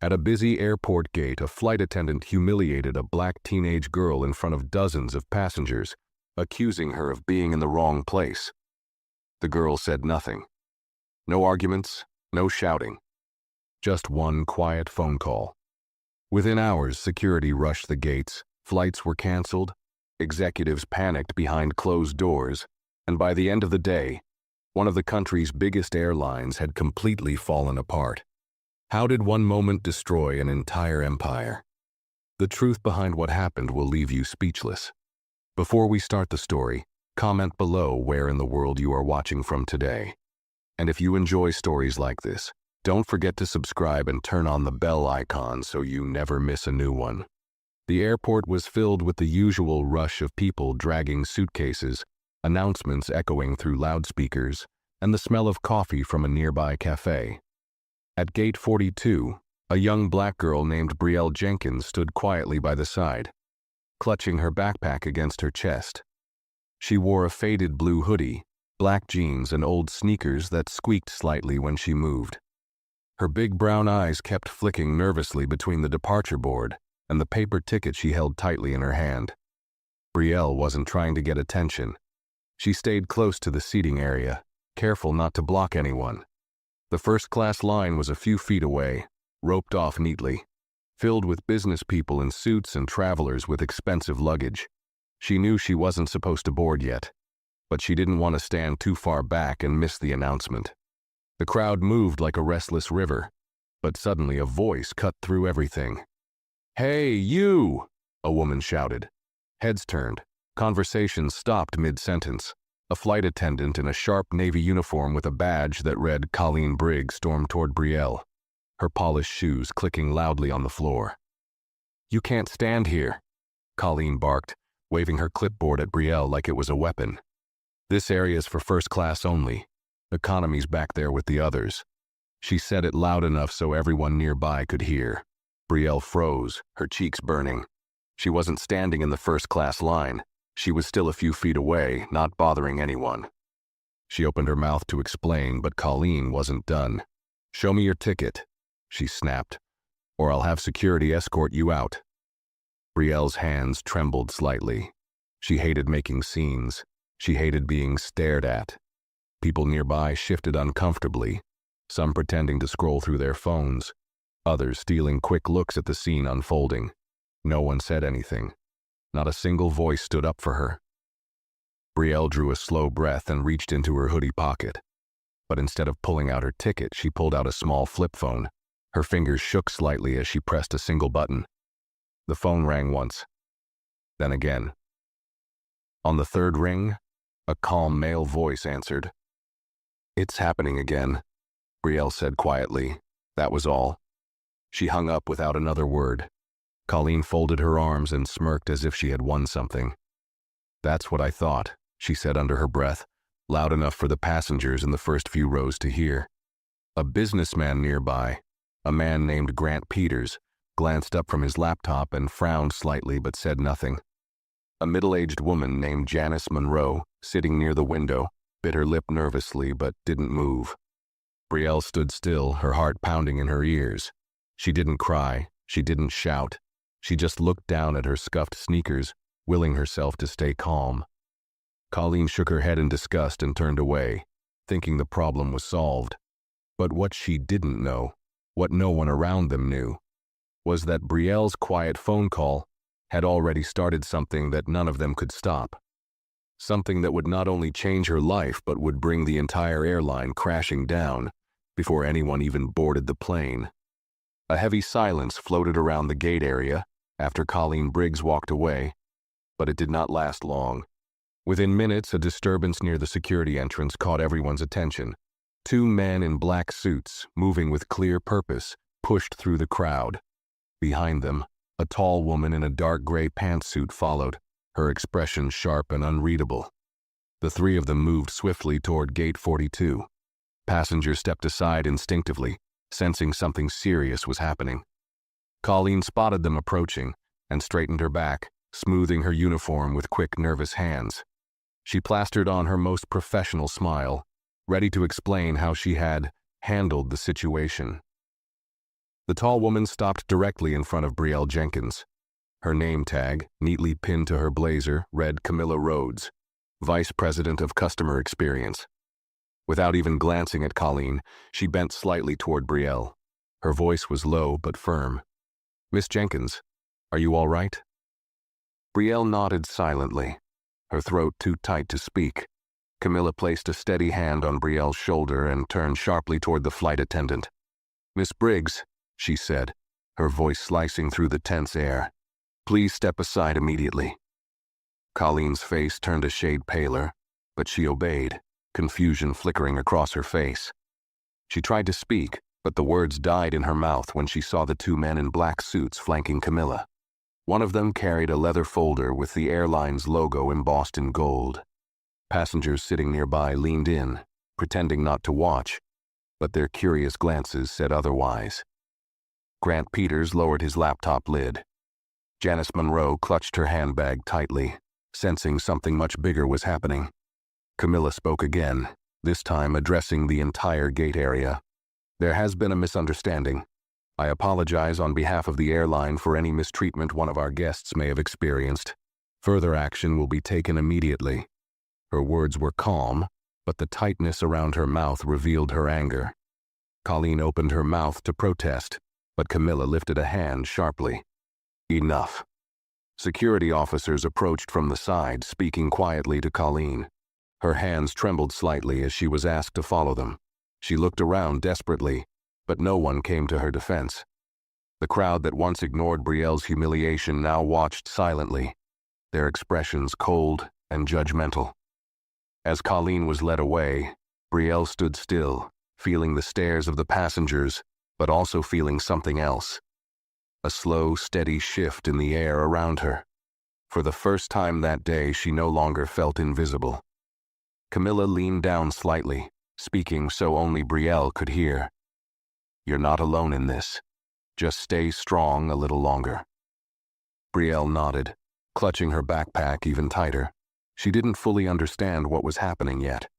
At a busy airport gate, a flight attendant humiliated a black teenage girl in front of dozens of passengers, accusing her of being in the wrong place. The girl said nothing. No arguments, no shouting. Just one quiet phone call. Within hours, security rushed the gates, flights were canceled, executives panicked behind closed doors, and by the end of the day, one of the country's biggest airlines had completely fallen apart. How did one moment destroy an entire empire? The truth behind what happened will leave you speechless. Before we start the story, comment below where in the world you are watching from today. And if you enjoy stories like this, don't forget to subscribe and turn on the bell icon so you never miss a new one. The airport was filled with the usual rush of people dragging suitcases, announcements echoing through loudspeakers, and the smell of coffee from a nearby cafe. At gate 42, a young black girl named Brielle Jenkins stood quietly by the side, clutching her backpack against her chest. She wore a faded blue hoodie, black jeans, and old sneakers that squeaked slightly when she moved. Her big brown eyes kept flicking nervously between the departure board and the paper ticket she held tightly in her hand. Brielle wasn't trying to get attention. She stayed close to the seating area, careful not to block anyone. The first-class line was a few feet away, roped off neatly, filled with business people in suits and travelers with expensive luggage. She knew she wasn't supposed to board yet, but she didn't want to stand too far back and miss the announcement. The crowd moved like a restless river, but suddenly a voice cut through everything. "Hey, you!" a woman shouted. Heads turned. Conversations stopped mid-sentence. A flight attendant in a sharp navy uniform with a badge that read Colleen Briggs stormed toward Brielle, her polished shoes clicking loudly on the floor. "You can't stand here," Colleen barked, waving her clipboard at Brielle like it was a weapon. "This area's for first class only. Economy's back there with the others." She said it loud enough so everyone nearby could hear. Brielle froze, her cheeks burning. She wasn't standing in the first-class line. She was still a few feet away, not bothering anyone. She opened her mouth to explain, but Colleen wasn't done. "Show me your ticket," she snapped, "or I'll have security escort you out." Brielle's hands trembled slightly. She hated making scenes. She hated being stared at. People nearby shifted uncomfortably, some pretending to scroll through their phones, others stealing quick looks at the scene unfolding. No one said anything. Not a single voice stood up for her. Brielle drew a slow breath and reached into her hoodie pocket. But instead of pulling out her ticket, she pulled out a small flip phone. Her fingers shook slightly as she pressed a single button. The phone rang once, then again. On the third ring, a calm male voice answered. "It's happening again," Brielle said quietly. That was all. She hung up without another word. Colleen folded her arms and smirked as if she had won something. "That's what I thought," she said under her breath, loud enough for the passengers in the first few rows to hear. A businessman nearby, a man named Grant Peters, glanced up from his laptop and frowned slightly but said nothing. A middle-aged woman named Janice Monroe, sitting near the window, bit her lip nervously but didn't move. Brielle stood still, her heart pounding in her ears. She didn't cry, she didn't shout. She just looked down at her scuffed sneakers, willing herself to stay calm. Colleen shook her head in disgust and turned away, thinking the problem was solved. But what she didn't know, what no one around them knew, was that Brielle's quiet phone call had already started something that none of them could stop. Something that would not only change her life but would bring the entire airline crashing down before anyone even boarded the plane. A heavy silence floated around the gate area after Colleen Briggs walked away, but it did not last long. Within minutes, a disturbance near the security entrance caught everyone's attention. Two men in black suits, moving with clear purpose, pushed through the crowd. Behind them, a tall woman in a dark gray pantsuit followed, her expression sharp and unreadable. The three of them moved swiftly toward gate 42. Passengers stepped aside instinctively, sensing something serious was happening. Colleen spotted them approaching and straightened her back, smoothing her uniform with quick, nervous hands. She plastered on her most professional smile, ready to explain how she had handled the situation. The tall woman stopped directly in front of Brielle Jenkins. Her name tag, neatly pinned to her blazer, read Camilla Rhodes, Vice President of Customer Experience. Without even glancing at Colleen, she bent slightly toward Brielle. Her voice was low but firm. "Miss Jenkins, are you all right?" Brielle nodded silently, her throat too tight to speak. Camilla placed a steady hand on Brielle's shoulder and turned sharply toward the flight attendant. "Miss Briggs," she said, her voice slicing through the tense air, "please step aside immediately." Colleen's face turned a shade paler, but she obeyed, confusion flickering across her face. She tried to speak, but the words died in her mouth when she saw the two men in black suits flanking Camilla. One of them carried a leather folder with the airline's logo embossed in gold. Passengers sitting nearby leaned in, pretending not to watch, but their curious glances said otherwise. Grant Peters lowered his laptop lid. Janice Monroe clutched her handbag tightly, sensing something much bigger was happening. Camilla spoke again, this time addressing the entire gate area. "There has been a misunderstanding. I apologize on behalf of the airline for any mistreatment one of our guests may have experienced. Further action will be taken immediately." Her words were calm, but the tightness around her mouth revealed her anger. Colleen opened her mouth to protest, but Camilla lifted a hand sharply. "Enough." Security officers approached from the side, speaking quietly to Colleen. Her hands trembled slightly as she was asked to follow them. She looked around desperately, but no one came to her defense. The crowd that once ignored Brielle's humiliation now watched silently, their expressions cold and judgmental. As Colleen was led away, Brielle stood still, feeling the stares of the passengers, but also feeling something else. A slow, steady shift in the air around her. For the first time that day, she no longer felt invisible. Camilla leaned down slightly, speaking so only Brielle could hear. "You're not alone in this. Just stay strong a little longer." Brielle nodded, clutching her backpack even tighter. She didn't fully understand what was happening yet.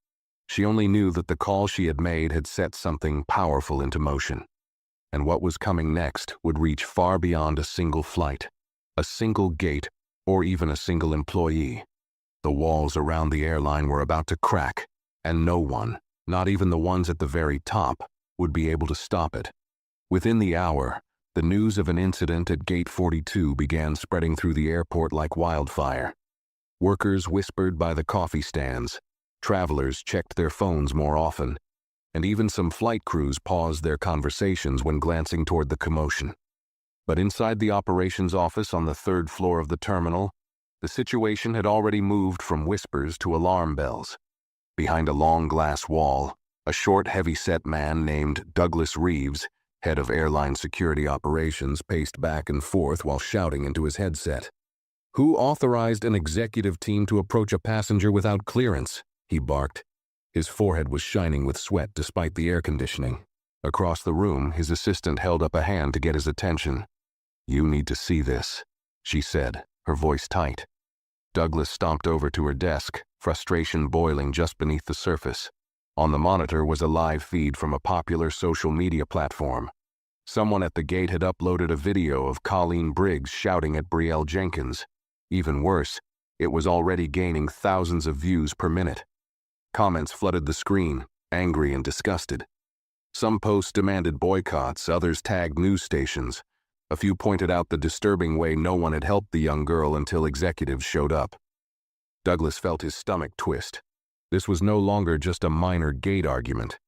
She only knew that the call she had made had set something powerful into motion. And what was coming next would reach far beyond a single flight, a single gate, or even a single employee. The walls around the airline were about to crack, and no one, not even the ones at the very top, would be able to stop it. Within the hour, the news of an incident at Gate 42 began spreading through the airport like wildfire. Workers whispered by the coffee stands, travelers checked their phones more often, and even some flight crews paused their conversations when glancing toward the commotion. But inside the operations office on the third floor of the terminal, the situation had already moved from whispers to alarm bells. Behind a long glass wall, a short, heavy-set man named Douglas Reeves, head of airline security operations, paced back and forth while shouting into his headset. "Who authorized an executive team to approach a passenger without clearance?" he barked. His forehead was shining with sweat despite the air conditioning. Across the room, his assistant held up a hand to get his attention. "You need to see this," she said, her voice tight. Douglas stomped over to her desk, frustration boiling just beneath the surface. On the monitor was a live feed from a popular social media platform. Someone at the gate had uploaded a video of Colleen Briggs shouting at Brielle Jenkins. Even worse, it was already gaining thousands of views per minute. Comments flooded the screen, angry and disgusted. Some posts demanded boycotts, others tagged news stations. A few pointed out the disturbing way no one had helped the young girl until executives showed up. Douglas felt his stomach twist. This was no longer just a minor gate argument.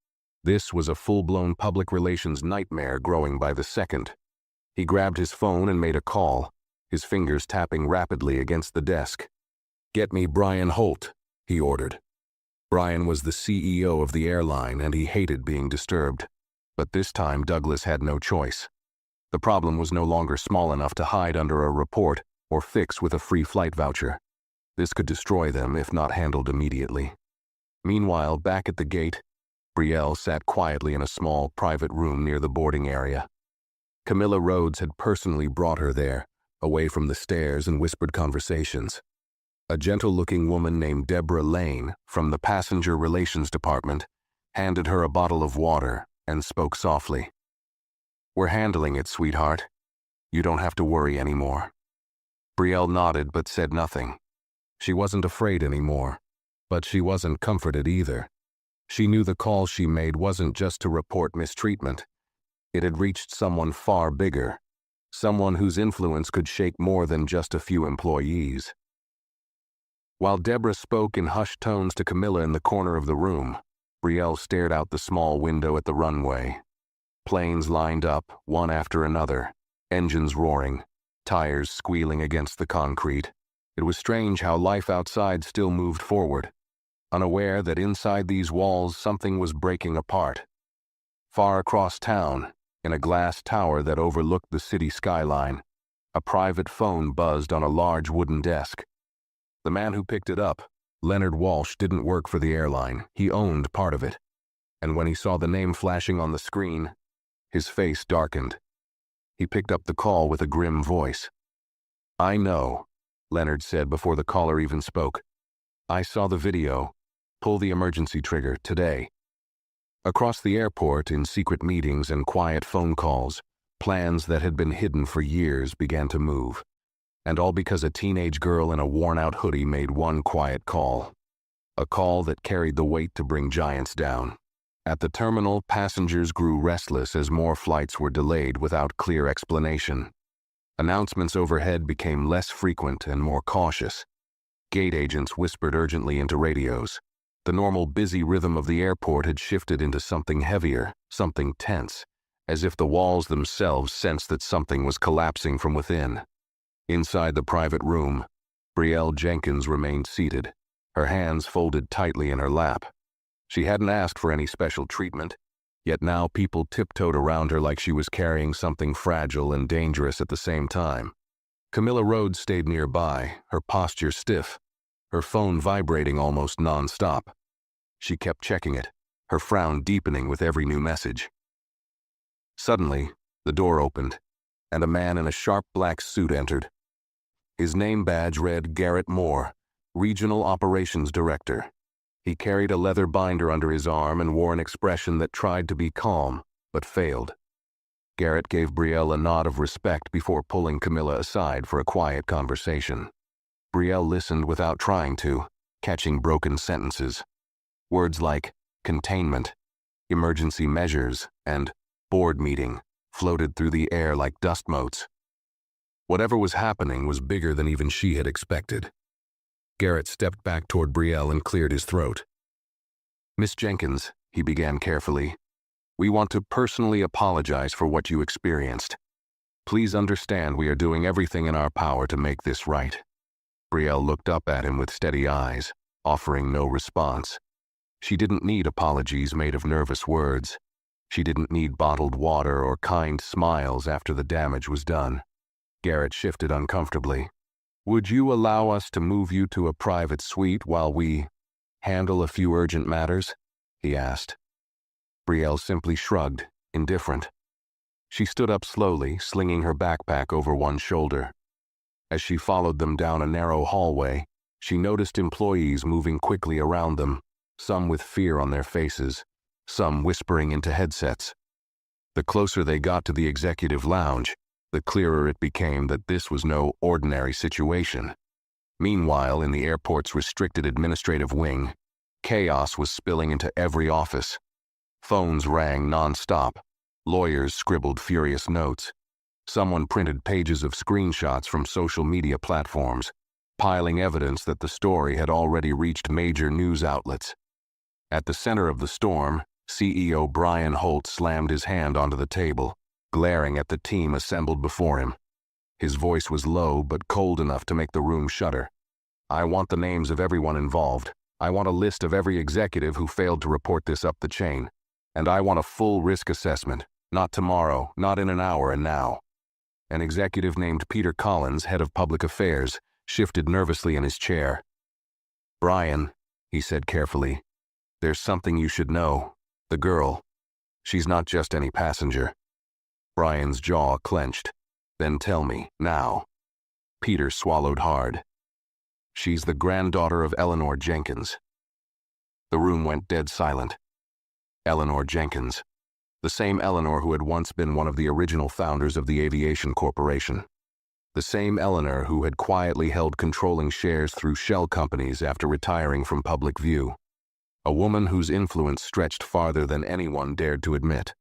This was a full-blown public relations nightmare growing by the second. He grabbed his phone and made a call, his fingers tapping rapidly against the desk. "Get me Brian Holt," he ordered. Brian was the CEO of the airline, and he hated being disturbed. But this time Douglas had no choice. The problem was no longer small enough to hide under a report or fix with a free flight voucher. This could destroy them if not handled immediately. Meanwhile, back at the gate, Brielle sat quietly in a small, private room near the boarding area. Camilla Rhodes had personally brought her there, away from the stares and whispered conversations. A gentle-looking woman named Deborah Lane, from the Passenger Relations Department, handed her a bottle of water and spoke softly. "We're handling it, sweetheart. You don't have to worry anymore." Brielle nodded but said nothing. She wasn't afraid anymore, but she wasn't comforted either. She knew the call she made wasn't just to report mistreatment. It had reached someone far bigger, someone whose influence could shake more than just a few employees. While Deborah spoke in hushed tones to Camilla in the corner of the room, Brielle stared out the small window at the runway. Planes lined up, one after another, engines roaring, tires squealing against the concrete. It was strange how life outside still moved forward, unaware that inside these walls something was breaking apart. Far across town, in a glass tower that overlooked the city skyline, a private phone buzzed on a large wooden desk. The man who picked it up, Leonard Walsh, didn't work for the airline. He owned part of it. And when he saw the name flashing on the screen, his face darkened. He picked up the call with a grim voice. "I know," Leonard said before the caller even spoke. "I saw the video. Pull the emergency trigger today." Across the airport, in secret meetings and quiet phone calls, plans that had been hidden for years began to move. And all because a teenage girl in a worn-out hoodie made one quiet call. A call that carried the weight to bring giants down. At the terminal, passengers grew restless as more flights were delayed without clear explanation. Announcements overhead became less frequent and more cautious. Gate agents whispered urgently into radios. The normal busy rhythm of the airport had shifted into something heavier, something tense, as if the walls themselves sensed that something was collapsing from within. Inside the private room, Brielle Jenkins remained seated, her hands folded tightly in her lap. She hadn't asked for any special treatment, yet now people tiptoed around her like she was carrying something fragile and dangerous at the same time. Camilla Rhodes stayed nearby, her posture stiff, her phone vibrating almost non-stop. She kept checking it, her frown deepening with every new message. Suddenly, the door opened, and a man in a sharp black suit entered. His name badge read Garrett Moore, Regional Operations Director. He carried a leather binder under his arm and wore an expression that tried to be calm, but failed. Garrett gave Brielle a nod of respect before pulling Camilla aside for a quiet conversation. Brielle listened without trying to, catching broken sentences. Words like containment, emergency measures, and board meeting floated through the air like dust motes. Whatever was happening was bigger than even she had expected. Garrett stepped back toward Brielle and cleared his throat. "Miss Jenkins," he began carefully, "we want to personally apologize for what you experienced. Please understand we are doing everything in our power to make this right." Brielle looked up at him with steady eyes, offering no response. She didn't need apologies made of nervous words. She didn't need bottled water or kind smiles after the damage was done. Garrett shifted uncomfortably. "Would you allow us to move you to a private suite while we handle a few urgent matters?" he asked. Brielle simply shrugged, indifferent. She stood up slowly, slinging her backpack over one shoulder. As she followed them down a narrow hallway, she noticed employees moving quickly around them, some with fear on their faces, some whispering into headsets. The closer they got to the executive lounge, the clearer it became that this was no ordinary situation. Meanwhile, in the airport's restricted administrative wing, chaos was spilling into every office. Phones rang non-stop. Lawyers scribbled furious notes. Someone printed pages of screenshots from social media platforms, piling evidence that the story had already reached major news outlets. At the center of the storm, CEO Brian Holt slammed his hand onto the table, glaring at the team assembled before him. His voice was low but cold enough to make the room shudder. "I want the names of everyone involved. I want a list of every executive who failed to report this up the chain. And I want a full risk assessment. Not tomorrow, not in an hour, and now." An executive named Peter Collins, head of public affairs, shifted nervously in his chair. "Brian," he said carefully, "there's something you should know. The girl, she's not just any passenger." Brian's jaw clenched. "Then tell me, now." Peter swallowed hard. "She's the granddaughter of Eleanor Jenkins." The room went dead silent. Eleanor Jenkins. The same Eleanor who had once been one of the original founders of the Aviation Corporation. The same Eleanor who had quietly held controlling shares through shell companies after retiring from public view. A woman whose influence stretched farther than anyone dared to admit.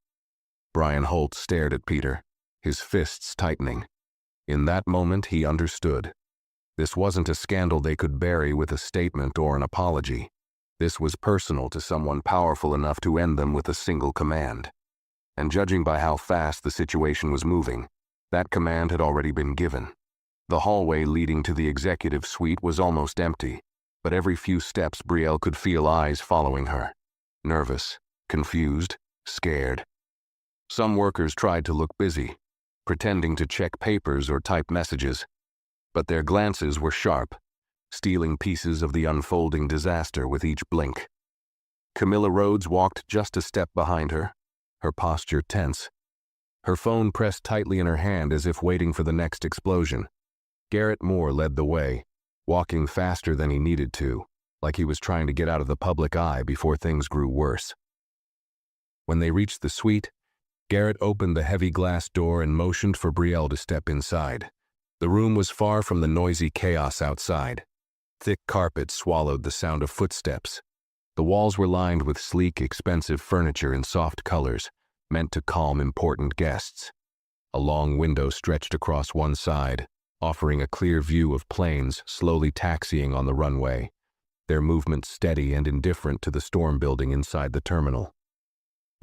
Brian Holt stared at Peter, his fists tightening. In that moment, he understood. This wasn't a scandal they could bury with a statement or an apology. This was personal to someone powerful enough to end them with a single command. And judging by how fast the situation was moving, that command had already been given. The hallway leading to the executive suite was almost empty, but every few steps Brielle could feel eyes following her. Nervous, confused, scared. Some workers tried to look busy, pretending to check papers or type messages, but their glances were sharp, stealing pieces of the unfolding disaster with each blink. Camilla Rhodes walked just a step behind her, her posture tense. Her phone pressed tightly in her hand as if waiting for the next explosion. Garrett Moore led the way, walking faster than he needed to, like he was trying to get out of the public eye before things grew worse. When they reached the suite, Garrett opened the heavy glass door and motioned for Brielle to step inside. The room was far from the noisy chaos outside. Thick carpet swallowed the sound of footsteps. The walls were lined with sleek, expensive furniture in soft colors, meant to calm important guests. A long window stretched across one side, offering a clear view of planes slowly taxiing on the runway, their movement steady and indifferent to the storm building inside the terminal.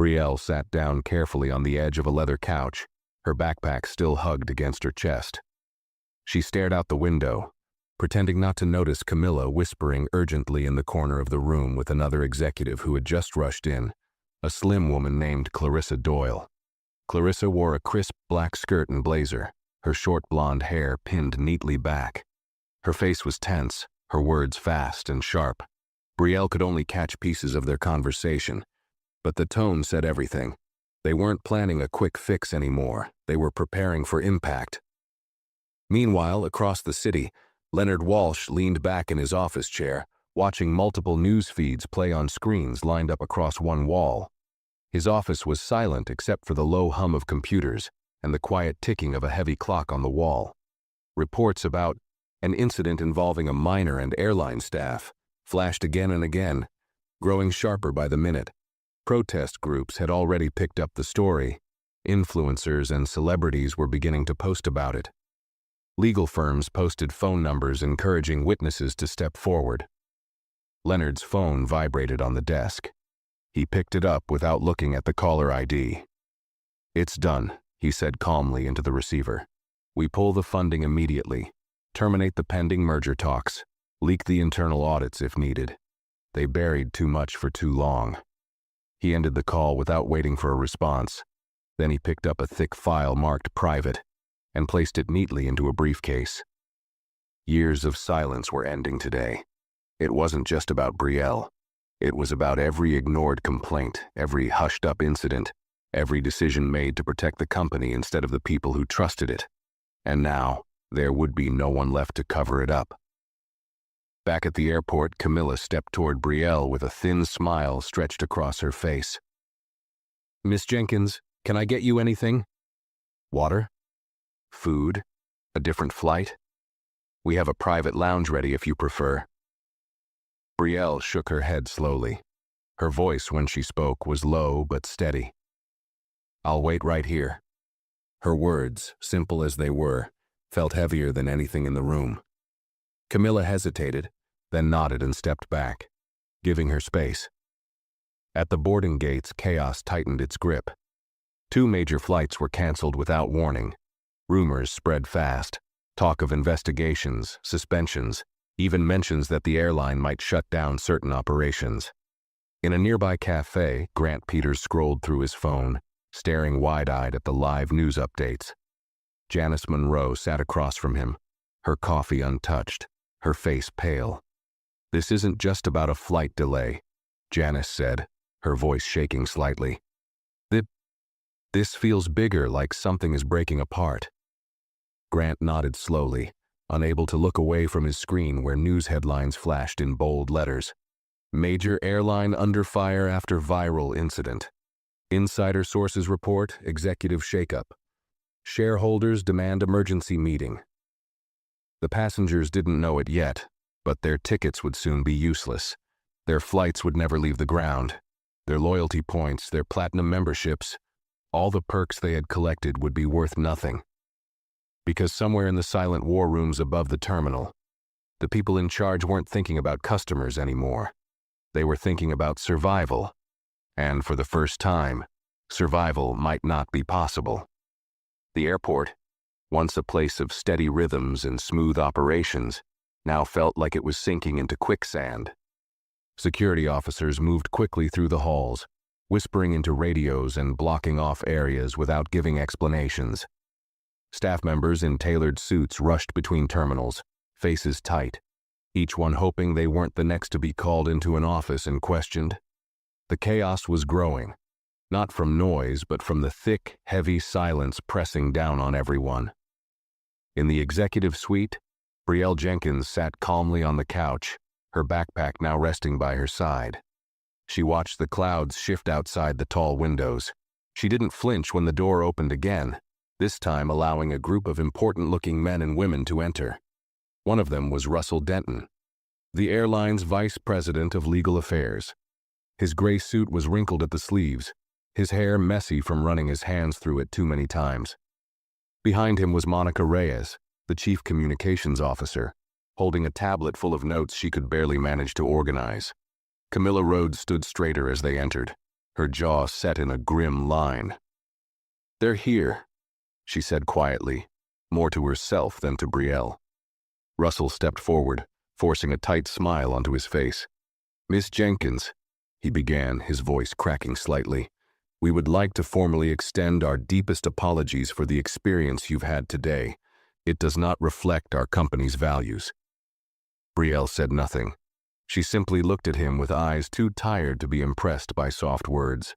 Brielle sat down carefully on the edge of a leather couch, her backpack still hugged against her chest. She stared out the window, pretending not to notice Camilla whispering urgently in the corner of the room with another executive who had just rushed in, a slim woman named Clarissa Doyle. Clarissa wore a crisp black skirt and blazer, her short blonde hair pinned neatly back. Her face was tense, her words fast and sharp. Brielle could only catch pieces of their conversation, but the tone said everything. They weren't planning a quick fix anymore. They were preparing for impact. Meanwhile, across the city, Leonard Walsh leaned back in his office chair, watching multiple news feeds play on screens lined up across one wall. His office was silent except for the low hum of computers and the quiet ticking of a heavy clock on the wall. Reports about an incident involving a miner and airline staff flashed again and again, growing sharper by the minute. Protest groups had already picked up the story. Influencers and celebrities were beginning to post about it. Legal firms posted phone numbers encouraging witnesses to step forward. Leonard's phone vibrated on the desk. He picked it up without looking at the caller ID. "It's done," he said calmly into the receiver. "We pull the funding immediately, terminate the pending merger talks, leak the internal audits if needed. They buried too much for too long." He ended the call without waiting for a response. Then he picked up a thick file marked private and placed it neatly into a briefcase. Years of silence were ending today. It wasn't just about Brielle. It was about every ignored complaint, every hushed-up incident, every decision made to protect the company instead of the people who trusted it. And now, there would be no one left to cover it up. Back at the airport, Camilla stepped toward Brielle with a thin smile stretched across her face. "Miss Jenkins, can I get you anything? Water? Food? A different flight? We have a private lounge ready if you prefer." Brielle shook her head slowly. Her voice when she spoke was low but steady. "I'll wait right here." Her words, simple as they were, felt heavier than anything in the room. Camilla hesitated, then nodded and stepped back, giving her space. At the boarding gates, chaos tightened its grip. 2 major flights were canceled without warning. Rumors spread fast, talk of investigations, suspensions, even mentions that the airline might shut down certain operations. In a nearby cafe, Grant Peters scrolled through his phone, staring wide-eyed at the live news updates. Janice Monroe sat across from him, her coffee untouched, her face pale. "This isn't just about a flight delay," Janice said, her voice shaking slightly. This feels bigger, like something is breaking apart." Grant nodded slowly, unable to look away from his screen where news headlines flashed in bold letters. "Major airline under fire after viral incident." Insider sources report executive shakeup. Shareholders demand emergency meeting. The passengers didn't know it yet, but their tickets would soon be useless. Their flights would never leave the ground. Their loyalty points, their platinum memberships, all the perks they had collected would be worth nothing. Because somewhere in the silent war rooms above the terminal, the people in charge weren't thinking about customers anymore. They were thinking about survival. And for the first time, survival might not be possible. The airport, once a place of steady rhythms and smooth operations, now felt like it was sinking into quicksand. Security officers moved quickly through the halls, whispering into radios and blocking off areas without giving explanations. Staff members in tailored suits rushed between terminals, faces tight, each one hoping they weren't the next to be called into an office and questioned. The chaos was growing, not from noise, but from the thick, heavy silence pressing down on everyone. In the executive suite, Brielle Jenkins sat calmly on the couch, her backpack now resting by her side. She watched the clouds shift outside the tall windows. She didn't flinch when the door opened again, this time allowing a group of important-looking men and women to enter. One of them was Russell Denton, the airline's vice president of legal affairs. His gray suit was wrinkled at the sleeves, his hair messy from running his hands through it too many times. Behind him was Monica Reyes, the chief communications officer, holding a tablet full of notes she could barely manage to organize. Camilla Rhodes stood straighter as they entered, her jaw set in a grim line. "They're here," she said quietly, more to herself than to Brielle. Russell stepped forward, forcing a tight smile onto his face. "Miss Jenkins," he began, his voice cracking slightly, "we would like to formally extend our deepest apologies for the experience you've had today. It does not reflect our company's values." Brielle said nothing. She simply looked at him with eyes too tired to be impressed by soft words.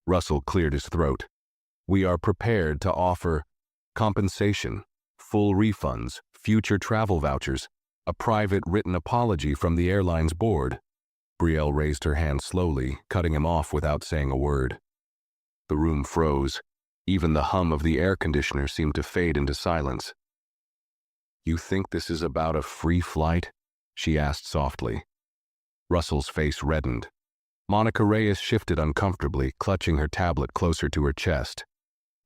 Russell cleared his throat. "We are prepared to offer compensation, full refunds, future travel vouchers, a private written apology from the airline's board." Brielle raised her hand slowly, cutting him off without saying a word. The room froze. Even the hum of the air conditioner seemed to fade into silence. "You think this is about a free flight?" she asked softly. Russell's face reddened. Monica Reyes shifted uncomfortably, clutching her tablet closer to her chest.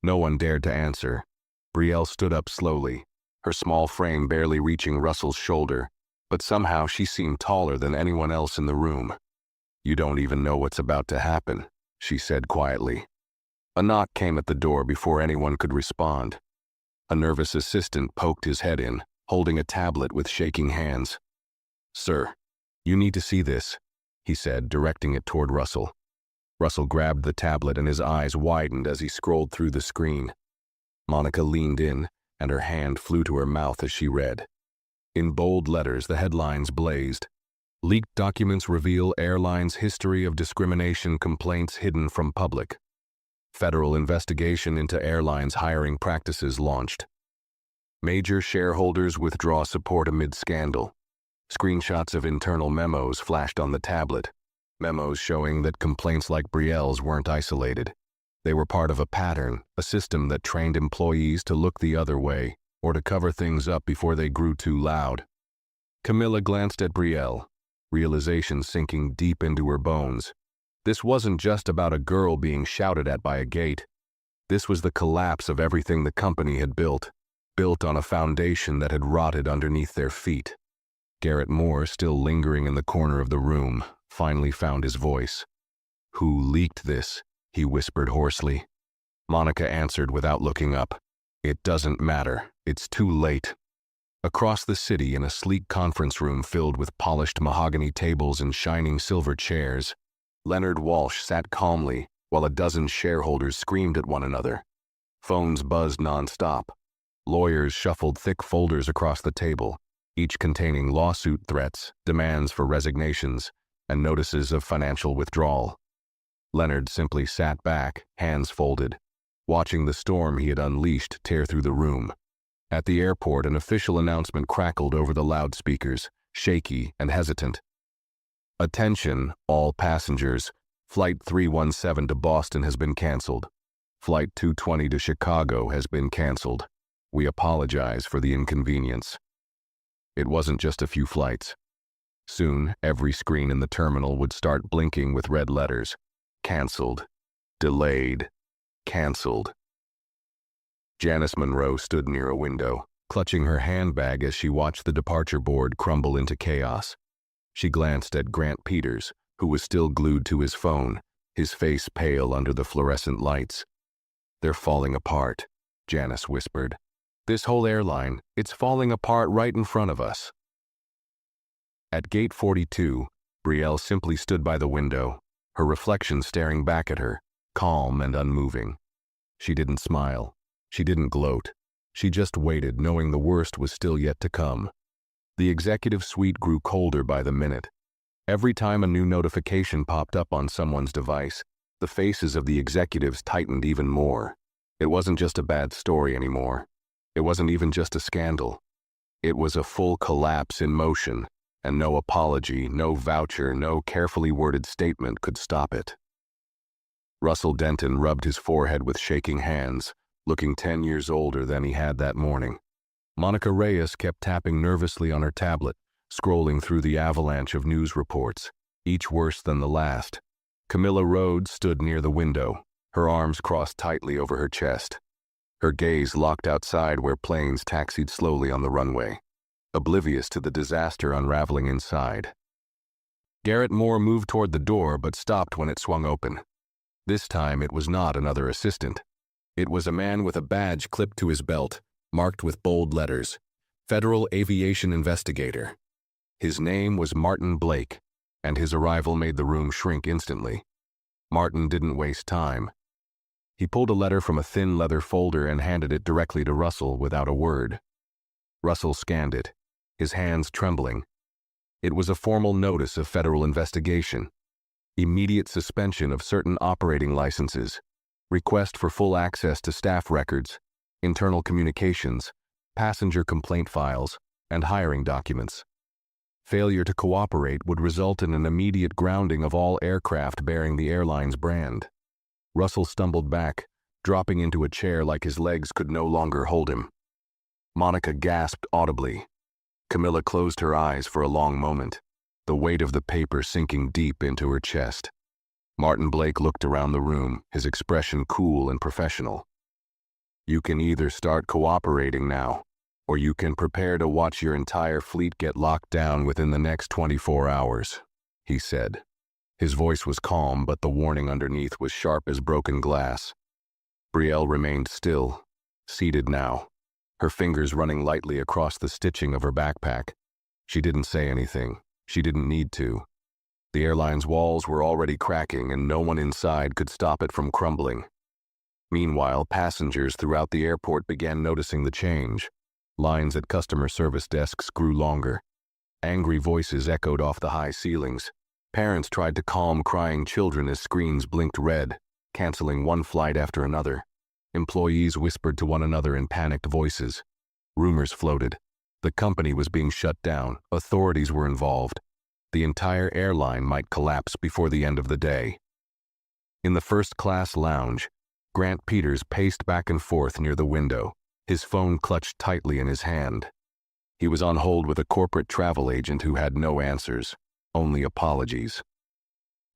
No one dared to answer. Brielle stood up slowly, her small frame barely reaching Russell's shoulder, but somehow she seemed taller than anyone else in the room. "You don't even know what's about to happen," she said quietly. A knock came at the door before anyone could respond. A nervous assistant poked his head in, holding a tablet with shaking hands. "Sir, you need to see this," he said, directing it toward Russell. Russell grabbed the tablet and his eyes widened as he scrolled through the screen. Monica leaned in, and her hand flew to her mouth as she read. In bold letters, the headlines blazed. "Leaked documents reveal airline's history of discrimination complaints hidden from public. Federal investigation into airline's hiring practices launched. Major shareholders withdraw support amid scandal." Screenshots of internal memos flashed on the tablet, memos showing that complaints like Brielle's weren't isolated. They were part of a pattern, a system that trained employees to look the other way or to cover things up before they grew too loud. Camilla glanced at Brielle, realization sinking deep into her bones. This wasn't just about a girl being shouted at by a gate. This was the collapse of everything the company had built on a foundation that had rotted underneath their feet. Garrett Moore, still lingering in the corner of the room, finally found his voice. "Who leaked this?" he whispered hoarsely. Monica answered without looking up. "It doesn't matter. It's too late." Across the city, in a sleek conference room filled with polished mahogany tables and shining silver chairs, Leonard Walsh sat calmly while a dozen shareholders screamed at one another. Phones buzzed nonstop. Lawyers shuffled thick folders across the table, each containing lawsuit threats, demands for resignations, and notices of financial withdrawal. Leonard simply sat back, hands folded, watching the storm he had unleashed tear through the room. At the airport, an official announcement crackled over the loudspeakers, shaky and hesitant. "Attention, all passengers. Flight 317 to Boston has been canceled. Flight 220 to Chicago has been canceled. We apologize for the inconvenience. It wasn't just a few flights. Soon, every screen in the terminal would start blinking with red letters. Canceled. Delayed. Canceled. Janice Monroe stood near a window, clutching her handbag as she watched the departure board crumble into chaos. She glanced at Grant Peters, who was still glued to his phone, his face pale under the fluorescent lights. "They're falling apart," Janice whispered. "This whole airline, it's falling apart right in front of us." At gate 42, Brielle simply stood by the window, her reflection staring back at her, calm and unmoving. She didn't smile. She didn't gloat. She just waited, knowing the worst was still yet to come. The executive suite grew colder by the minute. Every time a new notification popped up on someone's device, the faces of the executives tightened even more. It wasn't just a bad story anymore. It wasn't even just a scandal. It was a full collapse in motion, and no apology, no voucher, no carefully worded statement could stop it. Russell Denton rubbed his forehead with shaking hands, looking 10 years older than he had that morning. Monica Reyes kept tapping nervously on her tablet, scrolling through the avalanche of news reports, each worse than the last. Camilla Rhodes stood near the window, her arms crossed tightly over her chest. Her gaze locked outside where planes taxied slowly on the runway, oblivious to the disaster unraveling inside. Garrett Moore moved toward the door but stopped when it swung open. This time it was not another assistant. It was a man with a badge clipped to his belt, marked with bold letters, Federal Aviation Investigator. His name was Martin Blake, and his arrival made the room shrink instantly. Martin didn't waste time. He pulled a letter from a thin leather folder and handed it directly to Russell without a word. Russell scanned it, his hands trembling. It was a formal notice of federal investigation, immediate suspension of certain operating licenses, request for full access to staff records, internal communications, passenger complaint files, and hiring documents. Failure to cooperate would result in an immediate grounding of all aircraft bearing the airline's brand. Russell stumbled back, dropping into a chair like his legs could no longer hold him. Monica gasped audibly. Camilla closed her eyes for a long moment, the weight of the paper sinking deep into her chest. Martin Blake looked around the room, his expression cool and professional. "You can either start cooperating now, or you can prepare to watch your entire fleet get locked down within the next 24 hours, he said. His voice was calm, but the warning underneath was sharp as broken glass. Brielle remained still, seated now, her fingers running lightly across the stitching of her backpack. She didn't say anything. She didn't need to. The airline's walls were already cracking, and no one inside could stop it from crumbling. Meanwhile, passengers throughout the airport began noticing the change. Lines at customer service desks grew longer. Angry voices echoed off the high ceilings. Parents tried to calm crying children as screens blinked red, canceling one flight after another. Employees whispered to one another in panicked voices. Rumors floated. The company was being shut down. Authorities were involved. The entire airline might collapse before the end of the day. In the first-class lounge, Grant Peters paced back and forth near the window, his phone clutched tightly in his hand. He was on hold with a corporate travel agent who had no answers, only apologies.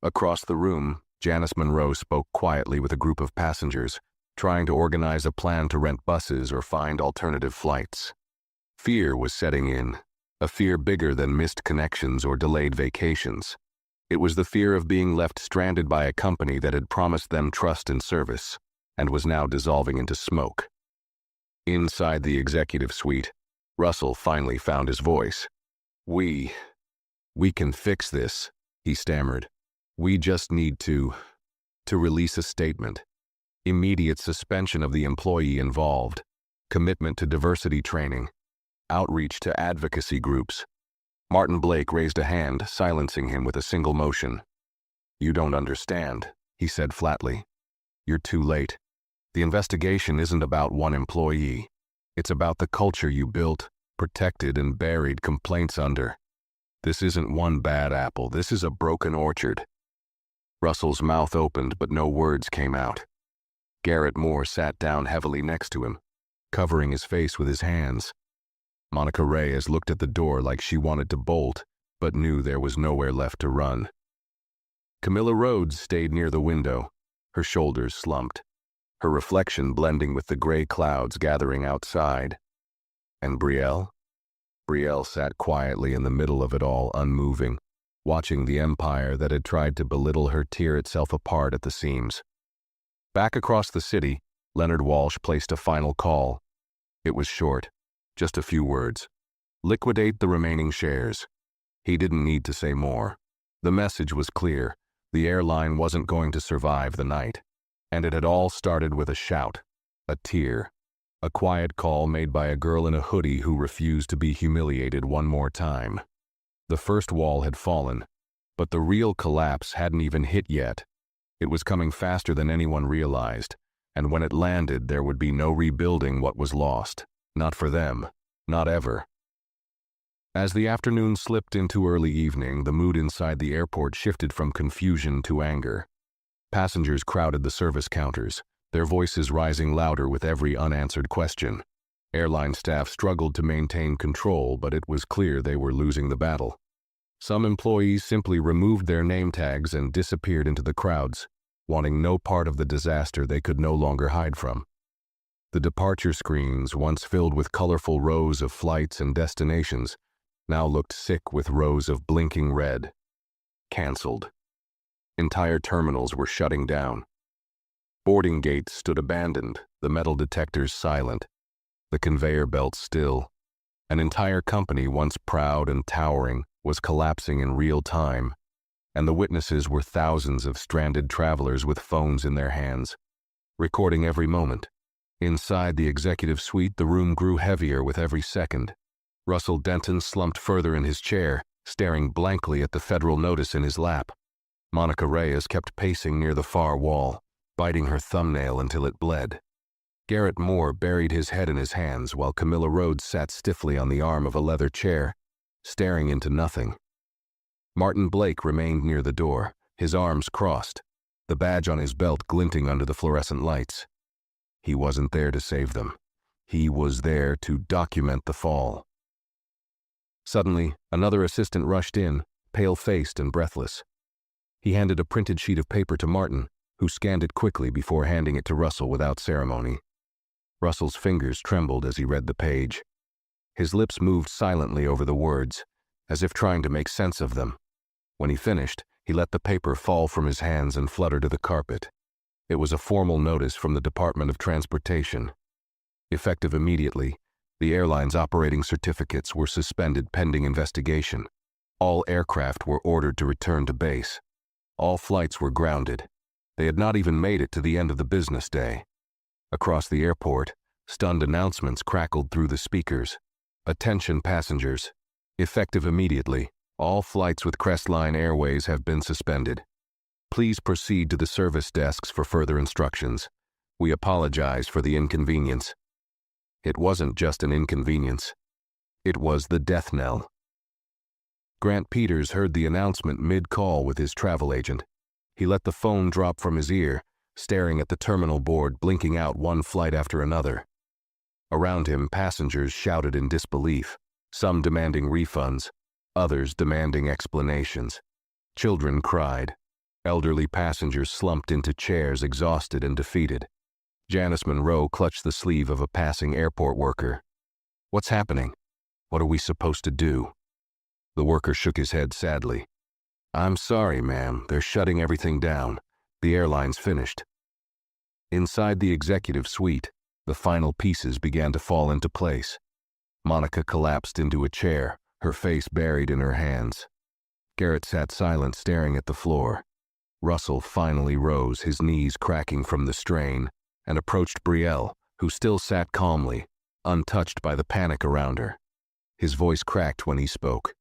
Across the room, Janice Monroe spoke quietly with a group of passengers, trying to organize a plan to rent buses or find alternative flights. Fear was setting in, a fear bigger than missed connections or delayed vacations. It was the fear of being left stranded by a company that had promised them trust and service, and was now dissolving into smoke. Inside the executive suite, Russell finally found his voice. We can fix this," he stammered. "We just need to release a statement. Immediate suspension of the employee involved, commitment to diversity training, outreach to advocacy groups." Martin Blake raised a hand, silencing him with a single motion. "You don't understand," he said flatly. "You're too late. The investigation isn't about one employee. It's about the culture you built, protected, and buried complaints under. This isn't one bad apple. This is a broken orchard." Russell's mouth opened, but no words came out. Garrett Moore sat down heavily next to him, covering his face with his hands. Monica Reyes looked at the door like she wanted to bolt, but knew there was nowhere left to run. Camilla Rhodes stayed near the window, her shoulders slumped, her reflection blending with the gray clouds gathering outside. And Brielle? Brielle sat quietly in the middle of it all, unmoving, watching the empire that had tried to belittle her tear itself apart at the seams. Back across the city, Leonard Walsh placed a final call. It was short, just a few words. Liquidate the remaining shares. He didn't need to say more. The message was clear. The airline wasn't going to survive the night. And it had all started with a shout, a tear, a quiet call made by a girl in a hoodie who refused to be humiliated one more time. The first wall had fallen, but the real collapse hadn't even hit yet. It was coming faster than anyone realized, and when it landed, there would be no rebuilding what was lost. Not for them, not ever. As the afternoon slipped into early evening, the mood inside the airport shifted from confusion to anger. Passengers crowded the service counters, their voices rising louder with every unanswered question. Airline staff struggled to maintain control, but it was clear they were losing the battle. Some employees simply removed their name tags and disappeared into the crowds, wanting no part of the disaster they could no longer hide from. The departure screens, once filled with colorful rows of flights and destinations, now looked sick with rows of blinking red. Canceled. Entire terminals were shutting down. Boarding gates stood abandoned, the metal detectors silent, the conveyor belts still. An entire company, once proud and towering, was collapsing in real time, and the witnesses were thousands of stranded travelers with phones in their hands, recording every moment. Inside the executive suite, the room grew heavier with every second. Russell Denton slumped further in his chair, staring blankly at the federal notice in his lap. Monica Reyes kept pacing near the far wall, biting her thumbnail until it bled. Garrett Moore buried his head in his hands while Camilla Rhodes sat stiffly on the arm of a leather chair, staring into nothing. Martin Blake remained near the door, his arms crossed, the badge on his belt glinting under the fluorescent lights. He wasn't there to save them. He was there to document the fall. Suddenly, another assistant rushed in, pale-faced and breathless. He handed a printed sheet of paper to Martin, who scanned it quickly before handing it to Russell without ceremony. Russell's fingers trembled as he read the page. His lips moved silently over the words, as if trying to make sense of them. When he finished, he let the paper fall from his hands and flutter to the carpet. It was a formal notice from the Department of Transportation. Effective immediately, the airline's operating certificates were suspended pending investigation. All aircraft were ordered to return to base. All flights were grounded. They had not even made it to the end of the business day. Across the airport, stunned announcements crackled through the speakers. Attention passengers. Effective immediately, all flights with Crestline Airways have been suspended. Please proceed to the service desks for further instructions. We apologize for the inconvenience. It wasn't just an inconvenience. It was the death knell. Grant Peters heard the announcement mid-call with his travel agent. He let the phone drop from his ear, staring at the terminal board, blinking out one flight after another. Around him, passengers shouted in disbelief, some demanding refunds, others demanding explanations. Children cried. Elderly passengers slumped into chairs, exhausted and defeated. Janice Monroe clutched the sleeve of a passing airport worker. What's happening? What are we supposed to do? The worker shook his head sadly. I'm sorry, ma'am. They're shutting everything down. The airline's finished. Inside the executive suite, the final pieces began to fall into place. Monica collapsed into a chair, her face buried in her hands. Garrett sat silent, staring at the floor. Russell finally rose, his knees cracking from the strain, and approached Brielle, who still sat calmly, untouched by the panic around her. His voice cracked when he spoke.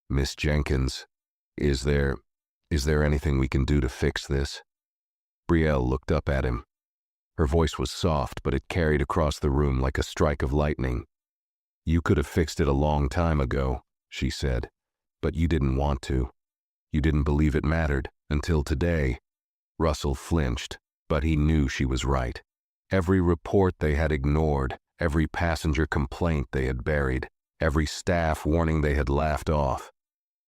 Miss Jenkins, is there anything we can do to fix this? Brielle looked up at him. Her voice was soft, but it carried across the room like a strike of lightning. You could have fixed it a long time ago, she said, but you didn't want to. You didn't believe it mattered until today. Russell flinched, but he knew she was right. Every report they had ignored, every passenger complaint they had buried, every staff warning they had laughed off.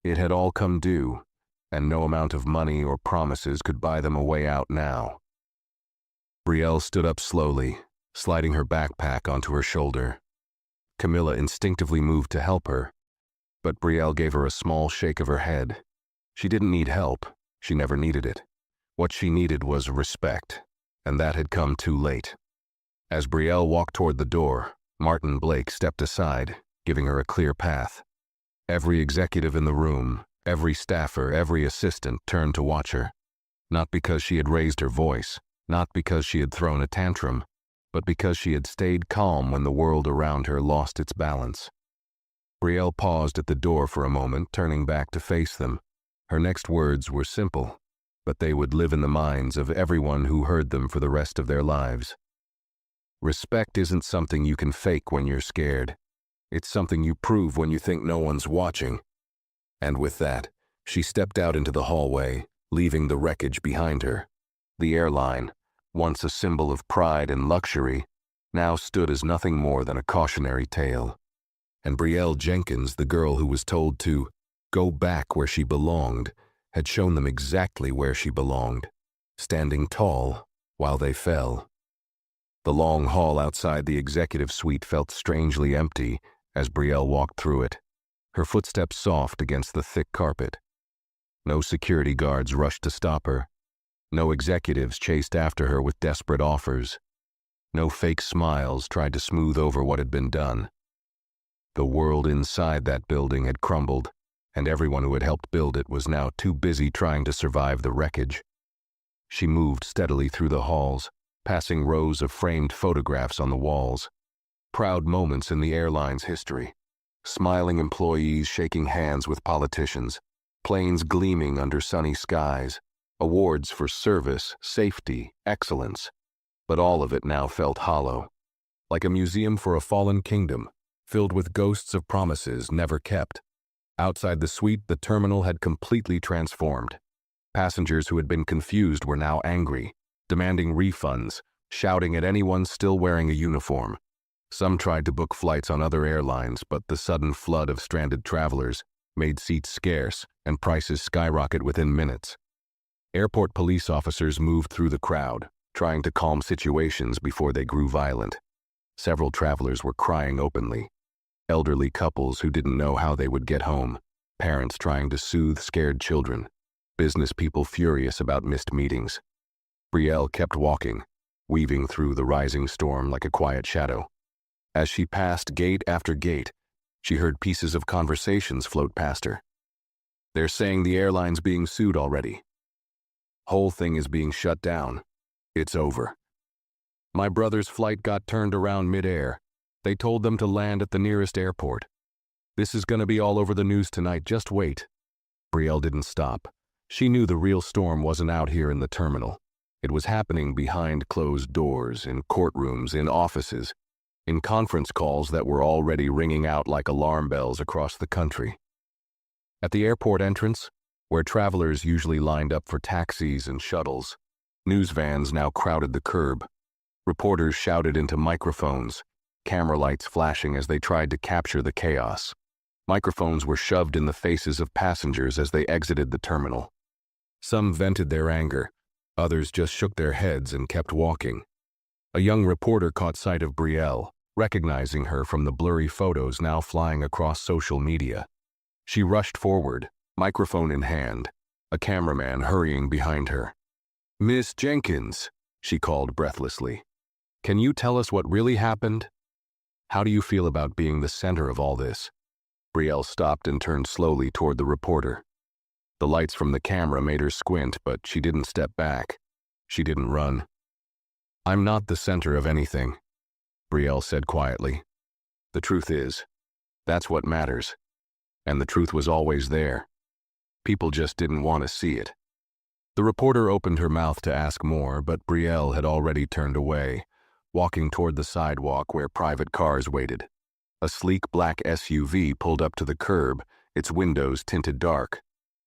It had all come due, and no amount of money or promises could buy them a way out now. Brielle stood up slowly, sliding her backpack onto her shoulder. Camilla instinctively moved to help her, but Brielle gave her a small shake of her head. She didn't need help. She never needed it. What she needed was respect, and that had come too late. As Brielle walked toward the door, Martin Blake stepped aside, giving her a clear path. Every executive in the room, every staffer, every assistant turned to watch her. Not because she had raised her voice, not because she had thrown a tantrum, but because she had stayed calm when the world around her lost its balance. Brielle paused at the door for a moment, turning back to face them. Her next words were simple, but they would live in the minds of everyone who heard them for the rest of their lives. Respect isn't something you can fake when you're scared. It's something you prove when you think no one's watching. And with that, she stepped out into the hallway, leaving the wreckage behind her. The airline, once a symbol of pride and luxury, now stood as nothing more than a cautionary tale. And Brielle Jenkins, the girl who was told to go back where she belonged, had shown them exactly where she belonged, standing tall while they fell. The long hall outside the executive suite felt strangely empty as Brielle walked through it, her footsteps soft against the thick carpet. No security guards rushed to stop her. No executives chased after her with desperate offers. No fake smiles tried to smooth over what had been done. The world inside that building had crumbled, and everyone who had helped build it was now too busy trying to survive the wreckage. She moved steadily through the halls, passing rows of framed photographs on the walls. Proud moments in the airline's history. Smiling employees shaking hands with politicians, planes gleaming under sunny skies, awards for service, safety, excellence. But all of it now felt hollow, like a museum for a fallen kingdom, filled with ghosts of promises never kept. Outside the suite, the terminal had completely transformed. Passengers who had been confused were now angry, demanding refunds, shouting at anyone still wearing a uniform. Some tried to book flights on other airlines, but the sudden flood of stranded travelers made seats scarce and prices skyrocket within minutes. Airport police officers moved through the crowd, trying to calm situations before they grew violent. Several travelers were crying openly. Elderly couples who didn't know how they would get home, parents trying to soothe scared children, business people furious about missed meetings. Brielle kept walking, weaving through the rising storm like a quiet shadow. As she passed gate after gate, she heard pieces of conversations float past her. They're saying the airline's being sued already. Whole thing is being shut down. It's over. My brother's flight got turned around mid-air. They told them to land at the nearest airport. This is gonna be all over the news tonight, just wait. Brielle didn't stop. She knew the real storm wasn't out here in the terminal. It was happening behind closed doors, in courtrooms, in offices, in conference calls that were already ringing out like alarm bells across the country. At the airport entrance, where travelers usually lined up for taxis and shuttles, news vans now crowded the curb. Reporters shouted into microphones, camera lights flashing as they tried to capture the chaos. Microphones were shoved in the faces of passengers as they exited the terminal. Some vented their anger, others just shook their heads and kept walking. A young reporter caught sight of Brielle, recognizing her from the blurry photos now flying across social media. She rushed forward, microphone in hand, a cameraman hurrying behind her. "Miss Jenkins," she called breathlessly, "can you tell us what really happened? How do you feel about being the center of all this?" Brielle stopped and turned slowly toward the reporter. The lights from the camera made her squint, but she didn't step back. She didn't run. "I'm not the center of anything," Brielle said quietly. "The truth is, that's what matters. And the truth was always there. People just didn't want to see it." The reporter opened her mouth to ask more, but Brielle had already turned away, walking toward the sidewalk where private cars waited. A sleek black SUV pulled up to the curb, its windows tinted dark.